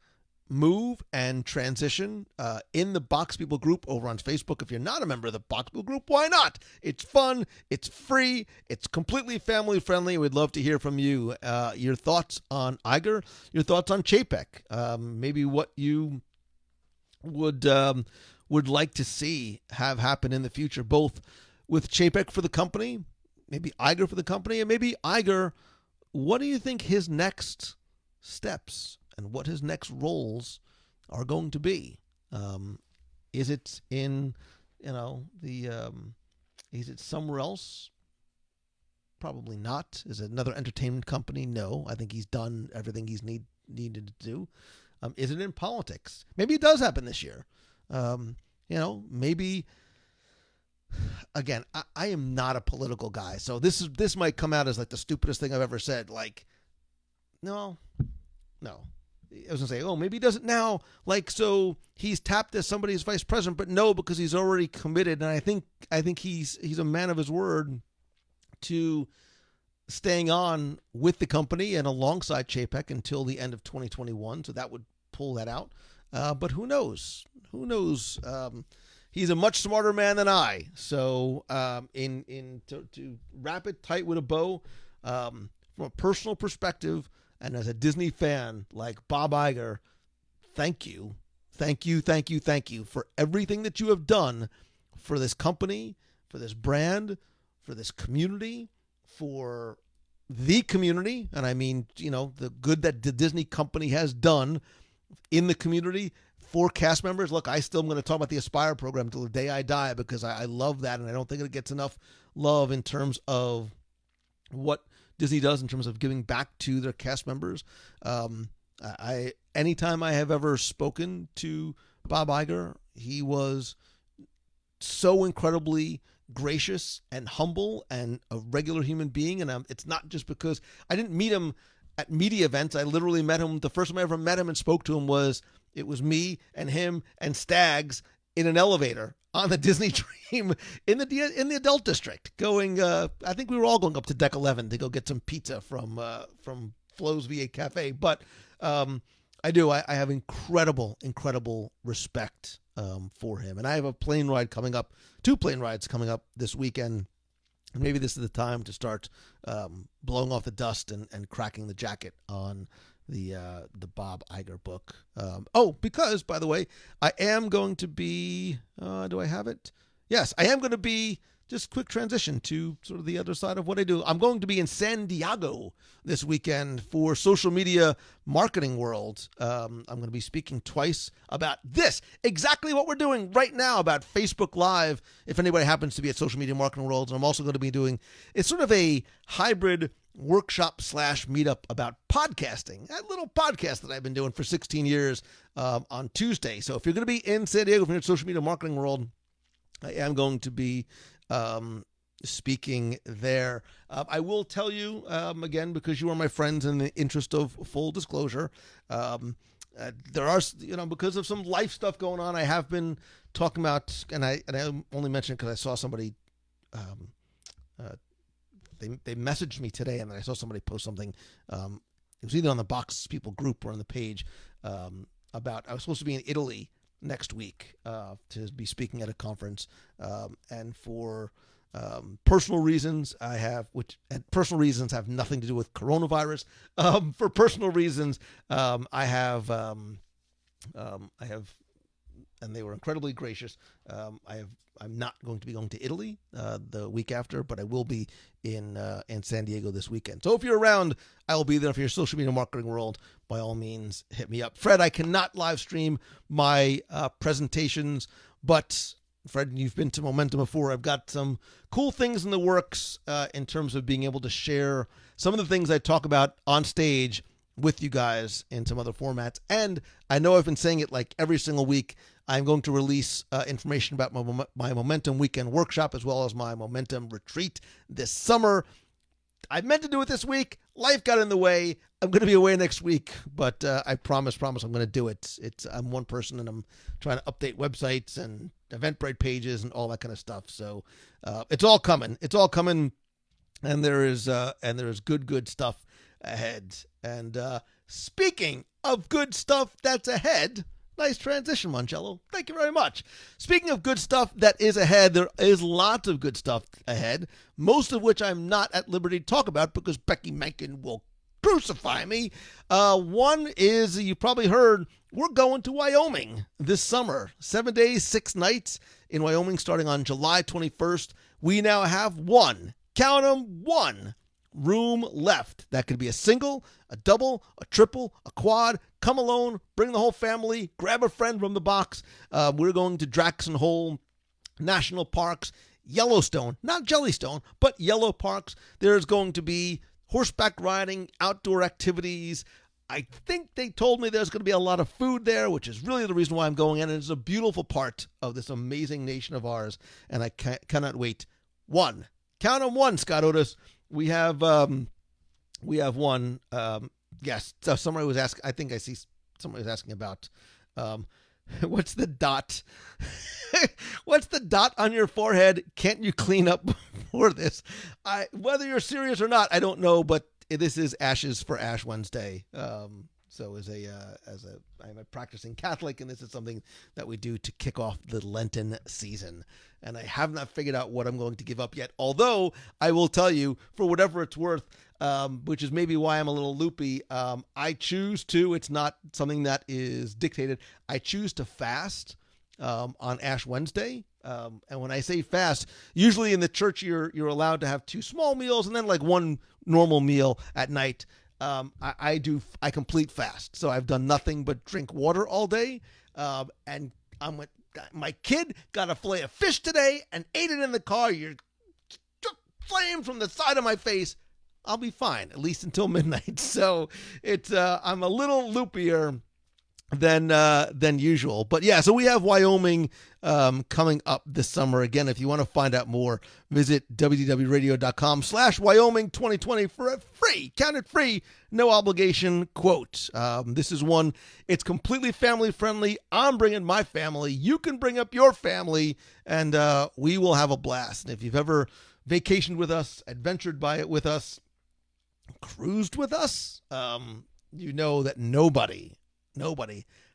S1: move and transition in the Box People group over on Facebook. If you're not a member of the Box People group, why not? It's fun, it's free, it's completely family friendly. We'd love to hear from you. Your thoughts on Iger, your thoughts on Chapek, maybe what you would like to see have happen in the future, both with Chapek for the company, maybe Iger for the company, and maybe Iger, what do you think his next steps and what his next roles are going to be? Is it in, is it somewhere else? Probably not. Is it another entertainment company? No. I think he's done everything he's needed to do. Is it in politics? Maybe it does happen this year. Maybe. Again, I am not a political guy, so this might come out as like the stupidest thing I've ever said. Like, no. I was gonna say, oh, maybe he does it now. Like, so he's tapped as somebody's vice president, but no, because he's already committed, and I think he's a man of his word to staying on with the company and alongside Chapek until the end of 2021. So that would pull that out. But who knows? He's a much smarter man than I. So to wrap it tight with a bow, from a personal perspective and as a Disney fan like Bob Iger, thank you for everything that you have done for this company, for this brand, for this community, for the community. And I mean, the good that the Disney company has done in the community for cast members. Look, I still am going to talk about the Aspire program till the day I die because I love that, and I don't think it gets enough love in terms of what Disney does in terms of giving back to their cast members. Anytime I have ever spoken to Bob Iger, he was so incredibly gracious and humble and a regular human being. And it's not just because I didn't meet him at media events. I literally met him. The first time I ever met him and spoke to him was me and him and Stags in an elevator on the Disney Dream in the adult district going, I think we were all going up to deck 11 to go get some pizza from Flo's V8 Cafe. But I have incredible respect for him. And I have a plane ride coming up, 2 plane rides coming up this weekend. And maybe this is the time to start blowing off the dust and cracking the jacket on the Bob Iger book. Because, by the way, I am going to be, do I have it? Yes, I am going to be, just quick transition to sort of the other side of what I do. I'm going to be in San Diego this weekend for Social Media Marketing World. I'm going to be speaking twice about this, exactly what we're doing right now about Facebook Live, if anybody happens to be at Social Media Marketing World. And I'm also going to be doing, it's sort of a hybrid workshop / meetup about podcasting, that little podcast that I've been doing for 16 years on Tuesday. So if you're going to be in San Diego, if you're at Social Media Marketing World, I am going to be speaking there. I will tell you, again, because you are my friends, in the interest of full disclosure, there are, because of some life stuff going on, I have been talking about, and I only mentioned it because I saw somebody, they messaged me today, and then I saw somebody post something. It was either on the Box People group or on the page about, I was supposed to be in Italy next week to be speaking at a conference, and for personal reasons personal reasons have nothing to do with coronavirus. For personal reasons, I have, and they were incredibly gracious. I'm not going to be going to Italy the week after, but I will be in San Diego this weekend. So if you're around, I will be there. If you're Social Media Marketing World, by all means, hit me up. Fred, I cannot live stream my presentations, but Fred, you've been to Momentum before. I've got some cool things in the works in terms of being able to share some of the things I talk about on stage with you guys in some other formats. And I know I've been saying it like every single week. I'm going to release information about my Momentum Weekend Workshop as well as my Momentum Retreat this summer. I meant to do it this week. Life got in the way. I'm going to be away next week, but I promise I'm going to do it. I'm one person, and I'm trying to update websites and Eventbrite pages and all that kind of stuff. So it's all coming. It's all coming and there is good stuff ahead. And speaking of good stuff that's ahead, nice transition, Moncello. Thank you very much. Speaking of good stuff that is ahead, there is lots of good stuff ahead, most of which I'm not at liberty to talk about because Becky Mencken will crucify me. One is, you probably heard, we're going to Wyoming this summer. 7 days, 6 nights in Wyoming starting on July 21st. We now have one, count 'em, one room left. That could be a single, a double, a triple, a quad. Come alone, bring the whole family, grab a friend from the box. We're going to Jackson Hole National Parks, Yellowstone, not Jellystone, but Yellow Parks. There's going to be horseback riding, outdoor activities. I think they told me there's going to be a lot of food there, which is really the reason why I'm going in. And it's a beautiful part of this amazing nation of ours, and I cannot wait. One, count 'em, one, Scott Otis. We have one. Yes, so somebody was asking. I think I see somebody was asking about what's the dot? What's the dot on your forehead? Can't you clean up before this? Whether you're serious or not, I don't know. But this is Ashes for Ash Wednesday. So I'm a practicing Catholic, and this is something that we do to kick off the Lenten season. And I have not figured out what I'm going to give up yet. Although I will tell you, for whatever it's worth, which is maybe why I'm a little loopy, I choose to. It's not something that is dictated. I choose to fast on Ash Wednesday. And when I say fast, usually in the church you're allowed to have 2 small meals and then like 1 normal meal at night. I complete fast. So I've done nothing but drink water all day. And my kid got a fillet of fish today and ate it in the car. You're flame from the side of my face. I'll be fine, at least until midnight. So it's I'm a little loopier than usual. But yeah, so we have Wyoming coming up this summer. Again, if you want to find out more, visit wdwradio.com/Wyoming 2020 for a free, count it free, no obligation quote. This is one, it's completely family friendly. I'm bringing my family. You can bring up your family, and we will have a blast. And if you've ever vacationed with us, adventured by it with us, cruised with us, you know that nobody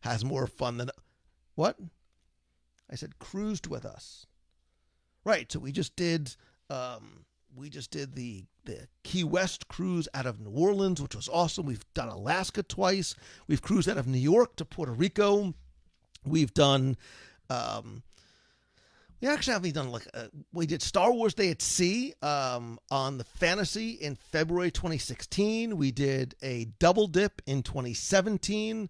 S1: has more fun than what? I said cruised with us. Right, so we just did the Key West cruise out of New Orleans, which was awesome. We've done Alaska twice. We've cruised out of New York to Puerto Rico. We've done we actually haven't done we did Star Wars Day at Sea on the Fantasy in February 2016. We did a double dip in 2017.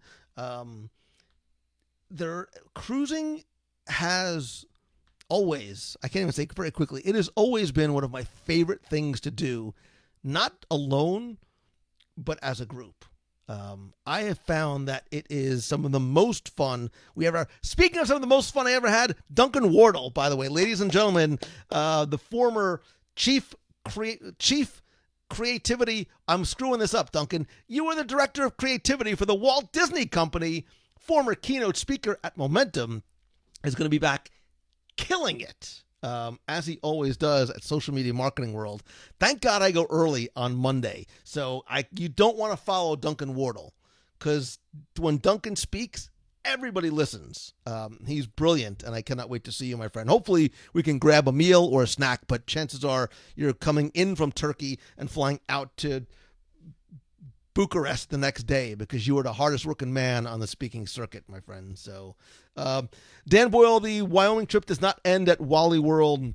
S1: Cruising has always, I can't even say very quickly, it has always been one of my favorite things to do, not alone, but as a group. I have found that it is some of the most fun we ever. Speaking of some of the most fun I ever had, Duncan Wardle, by the way, ladies and gentlemen, the former chief creativity. I'm screwing this up, Duncan. You were the director of creativity for the Walt Disney Company. Former keynote speaker at Momentum is going to be back, killing it. As he always does at Social Media Marketing World. Thank God I go early on Monday. So you don't want to follow Duncan Wardle, because when Duncan speaks, everybody listens. He's brilliant, and I cannot wait to see you, my friend. Hopefully we can grab a meal or a snack, but chances are you're coming in from Turkey and flying out to Bucharest the next day, because you are the hardest working man on the speaking circuit, my friend. So Dan Boyle, the Wyoming trip does not end at Wally World,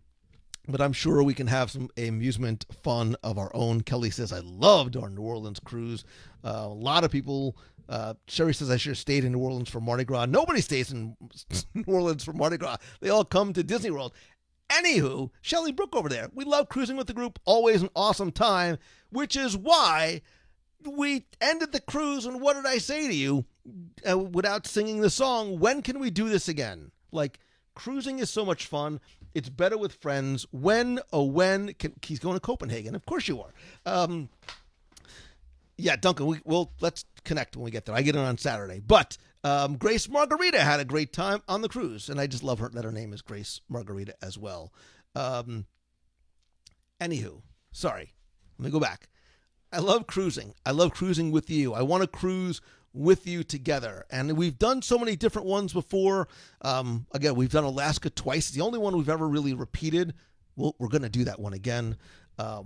S1: but I'm sure we can have some amusement fun of our own. Kelly says, I loved our New Orleans cruise. A lot of people, Sherry says I should have stayed in New Orleans for Mardi Gras. Nobody stays in New Orleans for Mardi Gras. They all come to Disney World. Anywho, Shelly Brook over there. We love cruising with the group. Always an awesome time, which is why we ended the cruise, and what did I say to you without singing the song? When can we do this again? Like, cruising is so much fun. It's better with friends. When he's going to Copenhagen? Of course you are. Yeah, Duncan, let's connect when we get there. I get it on Saturday. But Grace Margarita had a great time on the cruise, and I just love that her name is Grace Margarita as well. Anywho, Sorry. Let me go back. I love cruising. I love cruising with you. I want to cruise with you together. And we've done so many different ones before. Again, we've done Alaska twice. It's the only one we've ever really repeated. We're going to do that one again.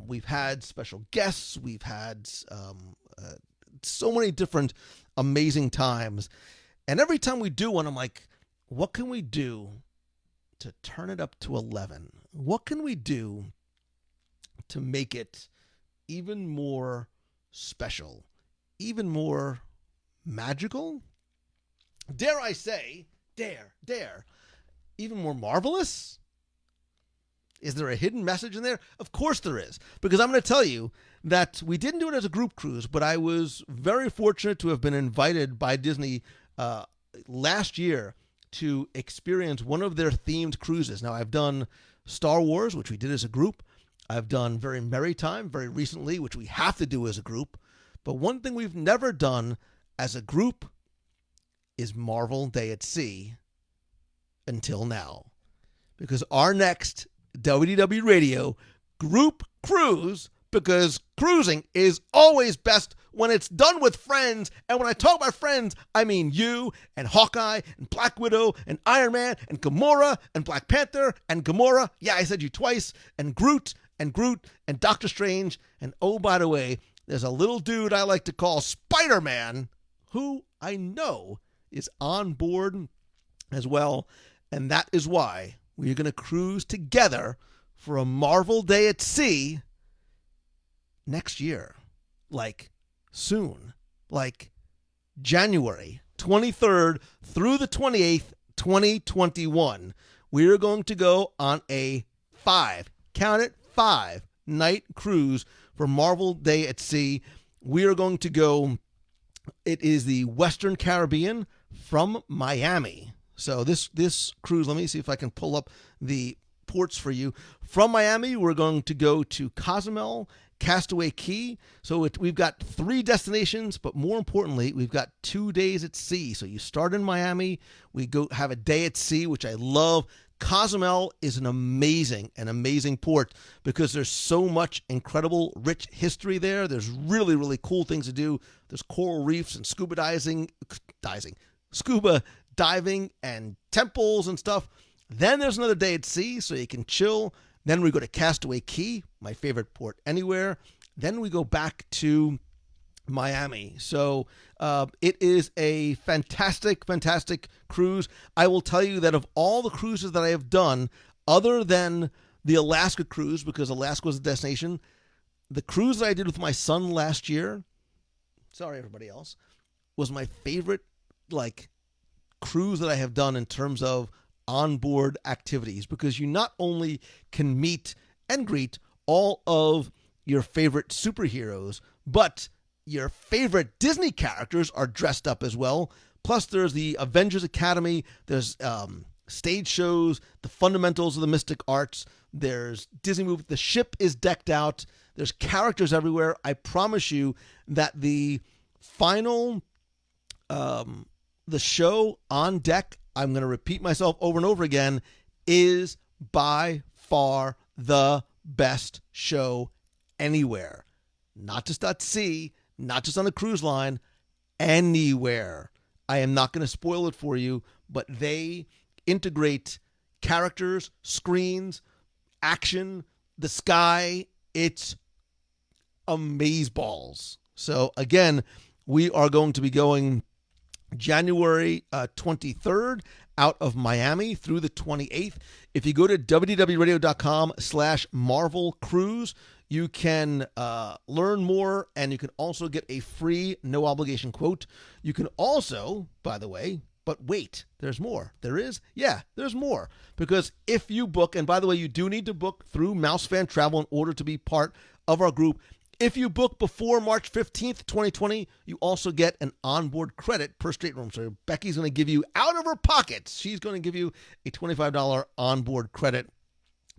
S1: We've had special guests. We've had so many different amazing times. And every time we do one, I'm like, what can we do to turn it up to 11? What can we do to make it even more special, even more magical? Dare I say, dare, even more marvelous? Is there a hidden message in there? Of course there is, because I'm going to tell you that we didn't do it as a group cruise, but I was very fortunate to have been invited by Disney last year to experience one of their themed cruises. Now, I've done Star Wars, which we did as a group. I've done Very Merry Time very recently, which we have to do as a group. But one thing we've never done as a group is Marvel Day at Sea until now. Because our next WDW Radio group cruise, because cruising is always best when it's done with friends. And when I talk about friends, I mean you and Hawkeye and Black Widow and Iron Man and Gamora and Black Panther and Gamora. Yeah, I said you twice. And Groot and Doctor Strange. And oh, by the way, there's a little dude I like to call Spider-Man, who I know is on board as well. And that is why we're going to cruise together for a Marvel Day at Sea next year. Like soon. Like January 23rd through the 28th, 2021. We are going to go on a 5-night cruise for Marvel Day at Sea. We are going to go, it is the Western Caribbean from Miami. So this cruise, let me see if I can pull up the ports for you. From Miami, we're going to go to Cozumel, Castaway Cay. So we've got 3 destinations, but more importantly, we've got 2 days at sea. So you start in Miami, we go have a day at sea, which I love. Cozumel is an amazing port because there's so much incredible, rich history there. There's really, really cool things to do. There's coral reefs and scuba diving and temples and stuff. Then there's another day at sea, so you can chill. Then we go to Castaway Cay, my favorite port anywhere. Then we go back to Miami. So it is a fantastic cruise. I will tell you that of all the cruises that I have done, other than the Alaska cruise, because Alaska was a destination, the cruise that I did with my son last year, sorry everybody else, was my favorite cruise that I have done in terms of onboard activities, because you not only can meet and greet all of your favorite superheroes, but your favorite Disney characters are dressed up as well. Plus, there's the Avengers Academy. There's stage shows, the fundamentals of the mystic arts. There's Disney movies. The ship is decked out. There's characters everywhere. I promise you that the final, the show on deck, I'm going to repeat myself over and over again, is by far the best show anywhere. Not just at sea, not just on a cruise line, anywhere. I am not going to spoil it for you, but they integrate characters, screens, action, the sky. It's amazeballs. So again, we are going to be going January 23rd out of Miami through the 28th. If you go to wdwradio.com/Marvel Cruise, you can learn more, and you can also get a free, no obligation quote. You can also, by the way, but wait, there's more. There is? Yeah, there's more. Because if you book, and by the way, you do need to book through Mousefan Travel in order to be part of our group. If you book before March 15th, 2020, you also get an onboard credit per stateroom. So Becky's going to give you, out of her pockets, she's going to give you a $25 onboard credit.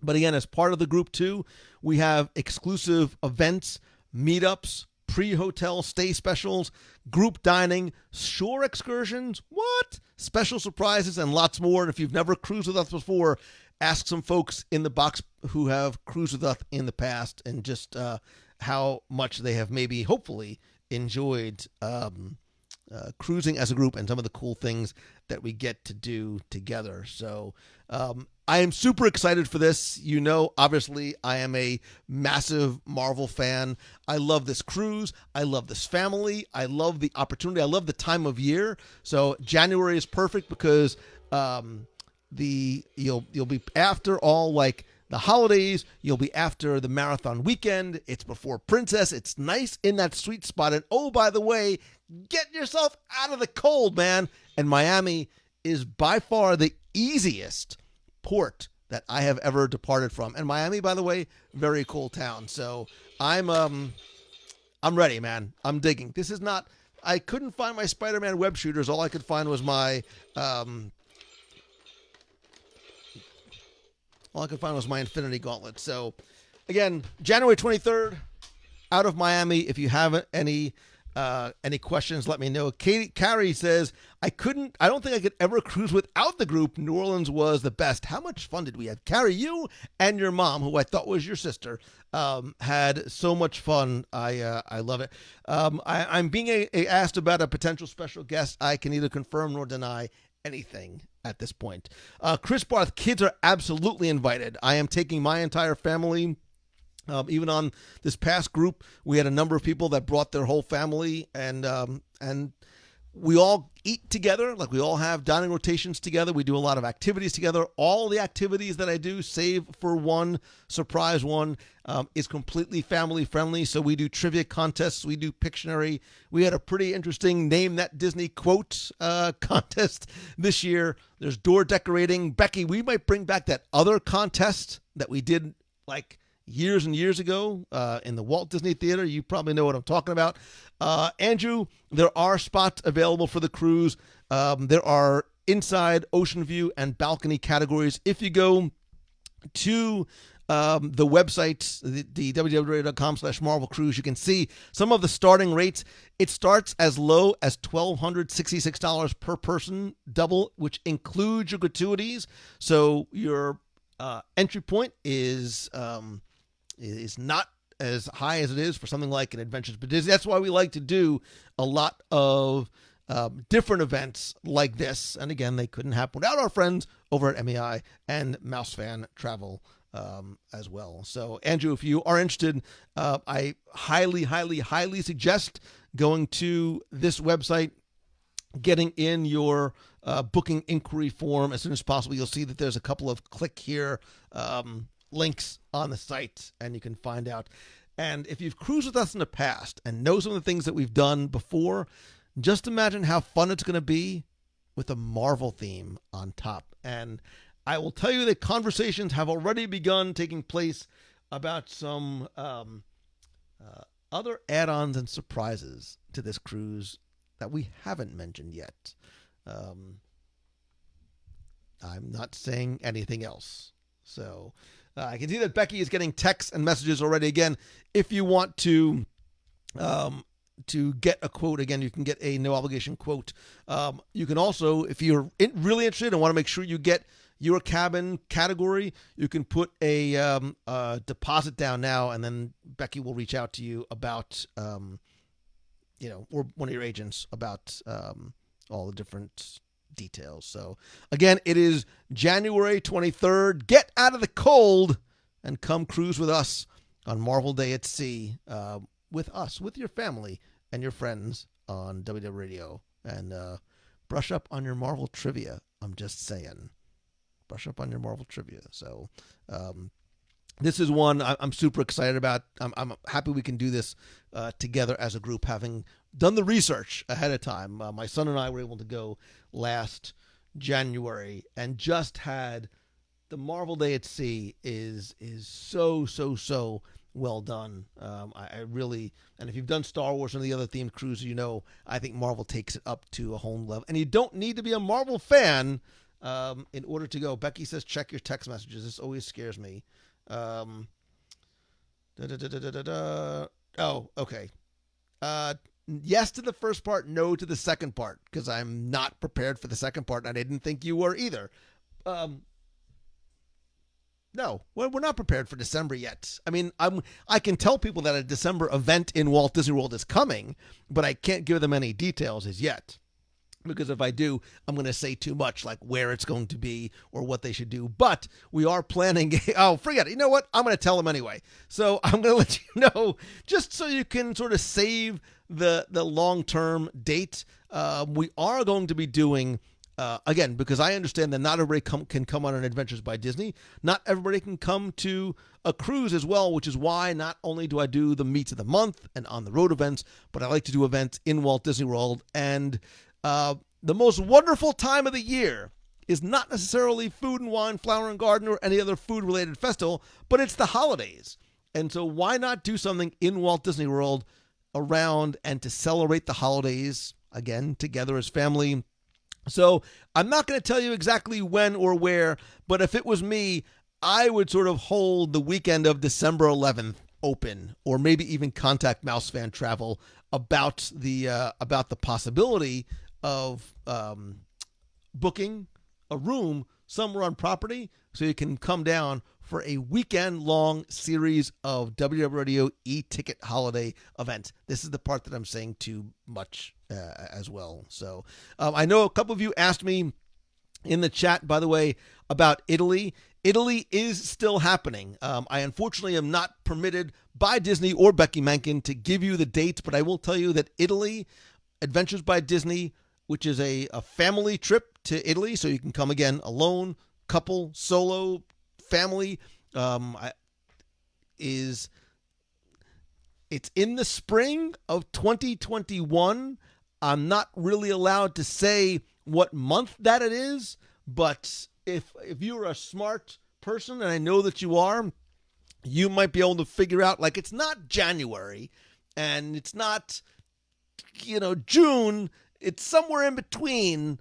S1: But again, as part of the group too, we have exclusive events, meetups, pre-hotel stay specials, group dining, shore excursions, special surprises, and lots more. And if you've never cruised with us before, ask some folks in the box who have cruised with us in the past and just how much they have maybe, hopefully, enjoyed cruising as a group and some of the cool things that we get to do together. So I am super excited for this. You know, obviously, I am a massive Marvel fan. I love this cruise. I love this family. I love the opportunity. I love the time of year. So January is perfect because you'll be after all like the holidays. You'll be after the marathon weekend. It's before Princess. It's nice in that sweet spot. And oh, by the way, get yourself out of the cold, man. And Miami is by far the easiest port that I have ever departed from. And Miami, by the way, very cool town. So I'm ready, man. I'm digging. This is not. I couldn't find my Spider-Man web shooters. All I could find was my. All I could find was my Infinity Gauntlet. So, again, January 23rd, out of Miami. If you have any questions, let me know. Carrie says, I don't think I could ever cruise without the group. New Orleans was the best. How much fun did we have? Carrie, you and your mom, who I thought was your sister, had so much fun. I love it. I'm being asked about a potential special guest. I can neither confirm nor deny anything at this point. Chris Barth, kids are absolutely invited. I am taking my entire family. Even on this past group, we had a number of people that brought their whole family, and we all eat together. Like, we all have dining rotations together. We do a lot of activities together. All the activities that I do, save for one surprise one, is completely family friendly. So we do trivia contests. We do Pictionary. We had a pretty interesting Name That Disney Quote contest this year. There's door decorating. Becky, we might bring back that other contest that we did like years and years ago in the Walt Disney Theater. You probably know what I'm talking about. Andrew, there are spots available for the cruise. There are inside, ocean view, and balcony categories. If you go to the website, the www.com/Marvel Cruise, you can see some of the starting rates. It starts as low as $1,266 per person, double, which includes your gratuities. So your entry point is not as high as it is for something like an Adventures But Disney. That's why we like to do a lot of different events like this. And again, they couldn't happen without our friends over at MEI and Mouse Fan Travel as well. So, Andrew, if you are interested, I highly, highly, highly suggest going to this website, getting in your booking inquiry form as soon as possible. You'll see that there's a couple of click here links on the site, and you can find out. And if you've cruised with us in the past and know some of the things that we've done before, just imagine how fun it's going to be with a Marvel theme on top. And I will tell you that conversations have already begun taking place about some other add-ons and surprises to this cruise that we haven't mentioned yet. I'm not saying anything else. So I can see that Becky is getting texts and messages already. Again, if you want to get a quote, again, you can get a no obligation quote. You can also, if you're really interested and want to make sure you get your cabin category, you can put a deposit down now, and then Becky will reach out to you about, or one of your agents about all the different details. So again, it is January 23rd. Get out of the cold and come cruise with us on Marvel Day at Sea, with us, with your family and your friends on WDW Radio, and brush up on your Marvel trivia. I'm just saying, brush up on your Marvel trivia. So this is one I'm super excited about. I'm happy we can do this together as a group, having done the research ahead of time. My son and I were able to go last January and just had the Marvel Day at Sea is so well done. I really, and if you've done Star Wars and the other themed cruises, I think Marvel takes it up to a whole level. And you don't need to be a Marvel fan in order to go. Becky says, check your text messages. This always scares me. Oh, okay. Yes to the first part, no to the second part, because I'm not prepared for the second part, and I didn't think you were either. No, we're not prepared for December yet. I mean, I can tell people that a December event in Walt Disney World is coming, but I can't give them any details as yet. Because if I do, I'm going to say too much, like where it's going to be or what they should do. But we are planning. Oh, forget it. You know what? I'm going to tell them anyway. So I'm going to let you know, just so you can sort of save the long-term date. We are going to be doing, again, because I understand that not everybody can come on an Adventures by Disney. Not everybody can come to a cruise as well, which is why not only do I do the Meets of the Month and on-the-road events, but I like to do events in Walt Disney World. And the most wonderful time of the year is not necessarily Food and Wine, Flower and Garden, or any other food-related festival, but it's the holidays. And so why not do something in Walt Disney World around and to celebrate the holidays, again, together as family. So I'm not going to tell you exactly when or where, but if it was me, I would sort of hold the weekend of December 11th open, or maybe even contact Mouse Fan Travel about the possibility of booking a room somewhere on property so you can come down for a weekend-long series of WDW Radio e-ticket holiday events. This is the part that I'm saying too much as well. So I know a couple of you asked me in the chat, by the way, about Italy. Italy is still happening. I unfortunately am not permitted by Disney or Becky Menken to give you the dates, but I will tell you that Italy, Adventures by Disney, which is a family trip to Italy, so you can come again alone, couple, solo, family, it's in the spring of 2021. I'm not really allowed to say what month that it is, but if you're a smart person, and I know that you are, you might be able to figure out, like, it's not January and it's not, June. It's somewhere in between,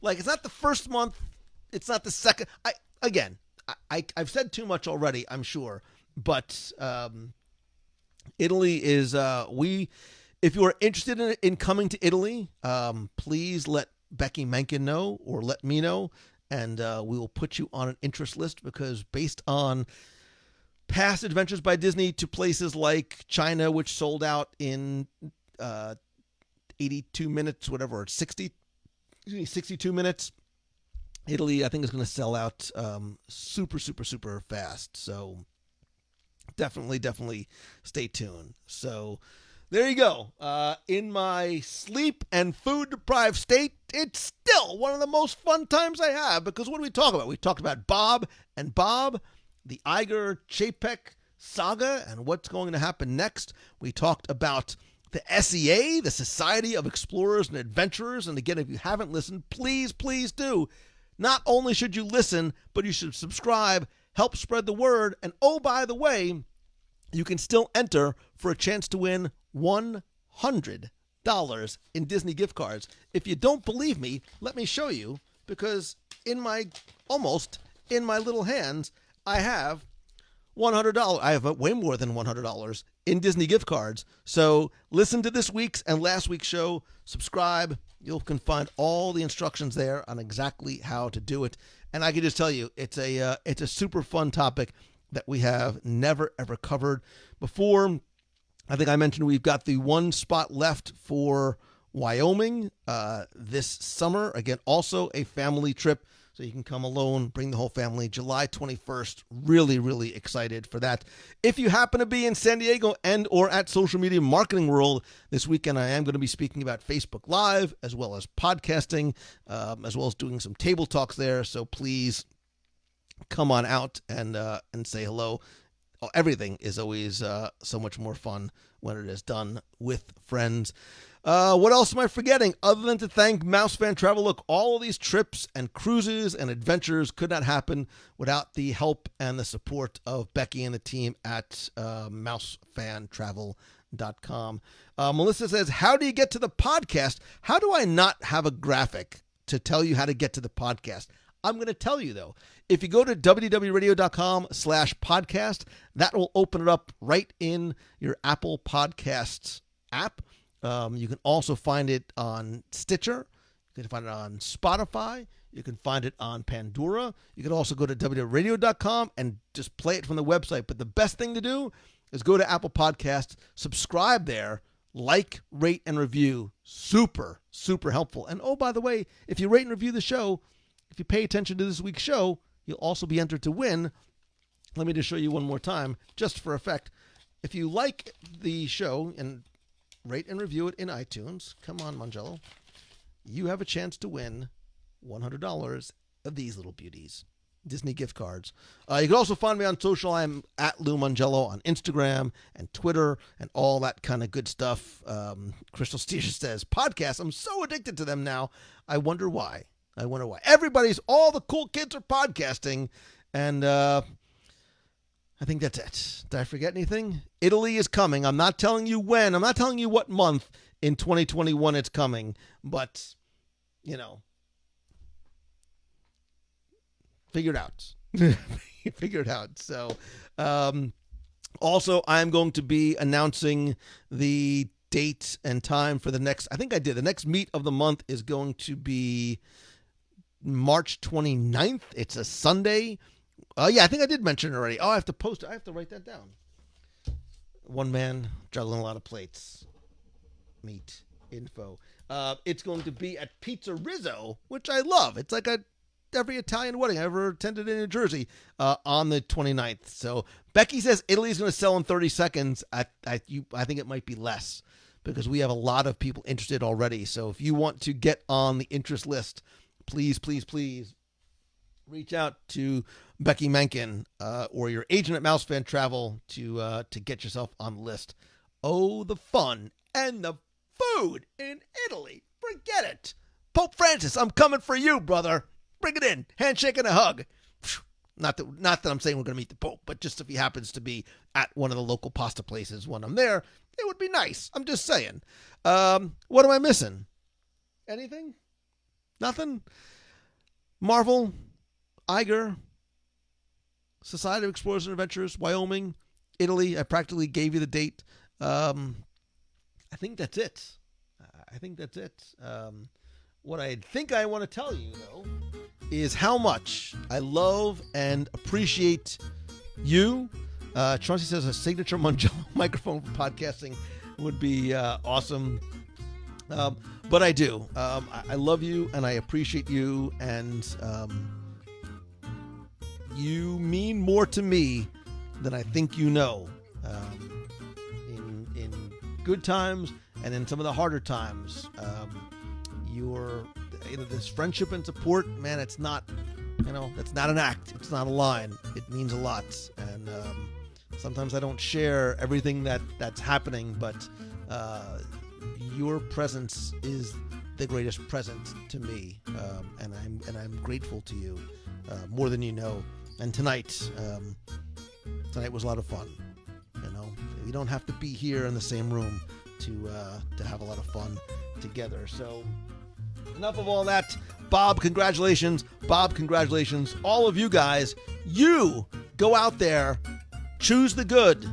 S1: like it's not the first month. It's not the second. I've said too much already, I'm sure, but Italy is, if you are interested in coming to Italy, please let Becky Menken know or let me know, and we will put you on an interest list, because based on past Adventures by Disney to places like China, which sold out in 82 minutes, whatever, 62 minutes. Italy, I think, is going to sell out super, super, super fast. So definitely stay tuned. So there you go. In my sleep and food-deprived state, it's still one of the most fun times I have, because what do we talk about? We talked about Bob and Bob, the Iger Chapek saga, and what's going to happen next. We talked about the SEA, the Society of Explorers and Adventurers. And again, if you haven't listened, please do. Not only should you listen, but you should subscribe, help spread the word. And oh, by the way, you can still enter for a chance to win $100 in Disney gift cards. If you don't believe me, let me show you, because in my little hands, I have $100. I have way more than $100 in Disney gift cards. So listen to this week's and last week's show. Subscribe. You can find all the instructions there on exactly how to do it. And I can just tell you, it's a super fun topic that we have never ever covered before. I think I mentioned we've got the one spot left for Wyoming this summer. Again, also a family trip. So you can come alone, bring the whole family. July 21st. Really, really excited for that. If you happen to be in San Diego and or at Social Media Marketing World this weekend, I am going to be speaking about Facebook Live, as well as podcasting, as well as doing some table talks there. So please come on out and say hello. Everything is always so much more fun when it is done with friends. What else am I forgetting? Other than to thank Mouse Fan Travel. Look, all of these trips and cruises and adventures could not happen without the help and the support of Becky and the team at mousefantravel.com. Melissa says, how do you get to the podcast? How do I not have a graphic to tell you how to get to the podcast? I'm going to tell you, though. If you go to wdwradio.com/podcast, that will open it up right in your Apple Podcasts app. You can also find it on Stitcher. You can find it on Spotify. You can find it on Pandora. You can also go to WDWradio.com and just play it from the website. But the best thing to do is go to Apple Podcasts, subscribe there, like, rate, and review. Super, super helpful. And oh, by the way, if you rate and review the show, if you pay attention to this week's show, you'll also be entered to win. Let me just show you one more time, just for effect. If you like the show and rate and review it in iTunes, come on, Mangello, you have a chance to win $100 of these little beauties, Disney gift cards. You can also find me on social. I'm at Lou Mangello on Instagram and Twitter and all that kind of good stuff. Crystal Steer says, podcasts, I'm so addicted to them now. I wonder why. All the cool kids are podcasting. And I think that's it. Did I forget anything? Italy is coming. I'm not telling you when. I'm not telling you what month in 2021 it's coming. But, figure it out. Figure it out. So, also, I'm going to be announcing the date and time for the next, the next meet of the month is going to be March 29th. It's a Sunday. Yeah, I think I did mention it already. Oh, I have to post it. I have to write that down. One man juggling a lot of plates. Meet info. It's going to be at Pizza Rizzo, which I love. It's like every Italian wedding I ever attended in New Jersey on the 29th. So Becky says Italy's going to sell in 30 seconds. I think it might be less because we have a lot of people interested already. So if you want to get on the interest list, please, please, please reach out to Becky Menken or your agent at Mousefan Travel to get yourself on the list. Oh, the fun and the food in Italy. Forget it. Pope Francis, I'm coming for you, brother. Bring it in. Handshake and a hug. Not that I'm saying we're going to meet the Pope, but just if he happens to be at one of the local pasta places when I'm there, it would be nice. I'm just saying. What am I missing? Anything? Nothing? Marvel, Iger, Society of Explorers and Adventurers, Wyoming, Italy. I practically gave you the date. I think that's it. What I think I want to tell you, though, is how much I love and appreciate you. Chauncey says a signature Mangello microphone for podcasting would be awesome. But I do. I love you and I appreciate you, and you mean more to me than I think you know. In good times and in some of the harder times, this friendship and support, man, it's not, it's not an act. It's not a line. It means a lot. And sometimes I don't share everything that's happening, but your presence is the greatest present to me, and I'm grateful to you more than you know. And tonight was a lot of fun. You don't have to be here in the same room to have a lot of fun together. So enough of all that. Bob, congratulations. All of you guys, you go out there, choose the good,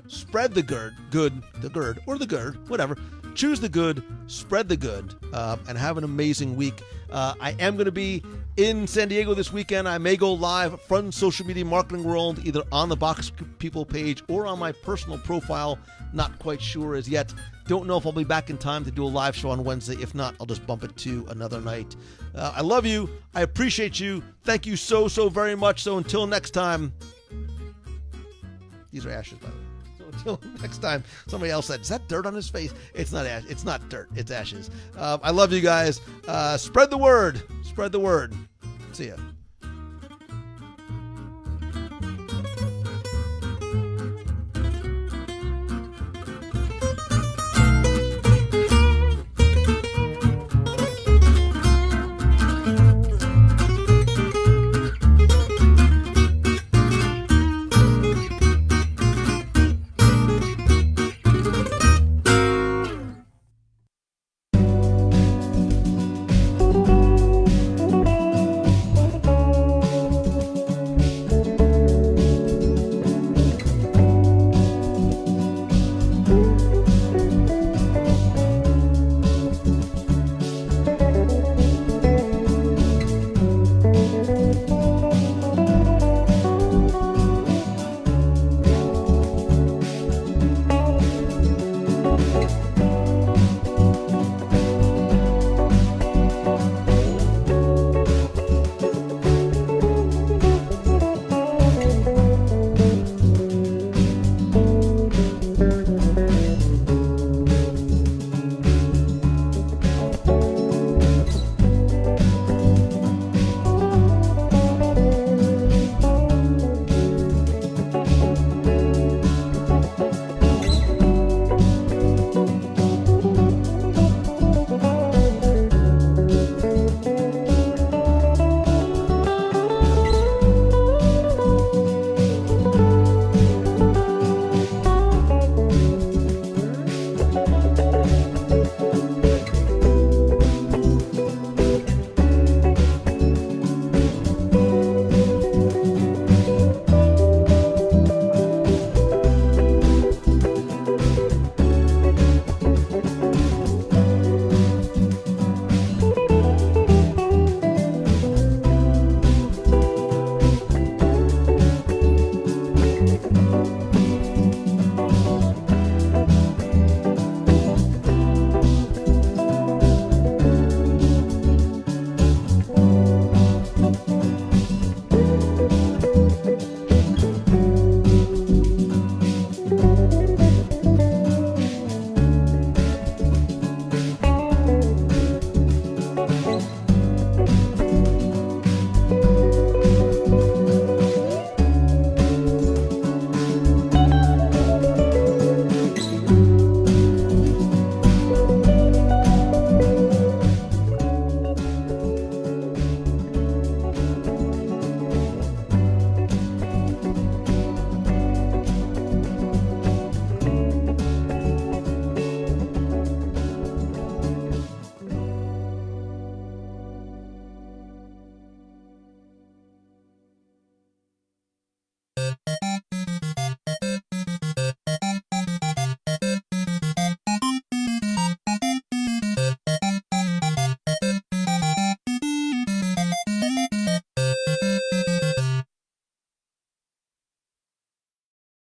S1: spread the good, whatever. Choose the good, spread the good, and have an amazing week. I am going to be in San Diego this weekend. I may go live from Social Media Marketing World, either on the Box People page or on my personal profile. Not quite sure as yet. Don't know if I'll be back in time to do a live show on Wednesday. If not, I'll just bump it to another night. I love you. I appreciate you. Thank you so, so very much. So until next time, these are ashes, by the way. So until next time, somebody else said, is that dirt on his face? It's not ash. It's not dirt. It's ashes. I love you guys. Spread the word. See ya.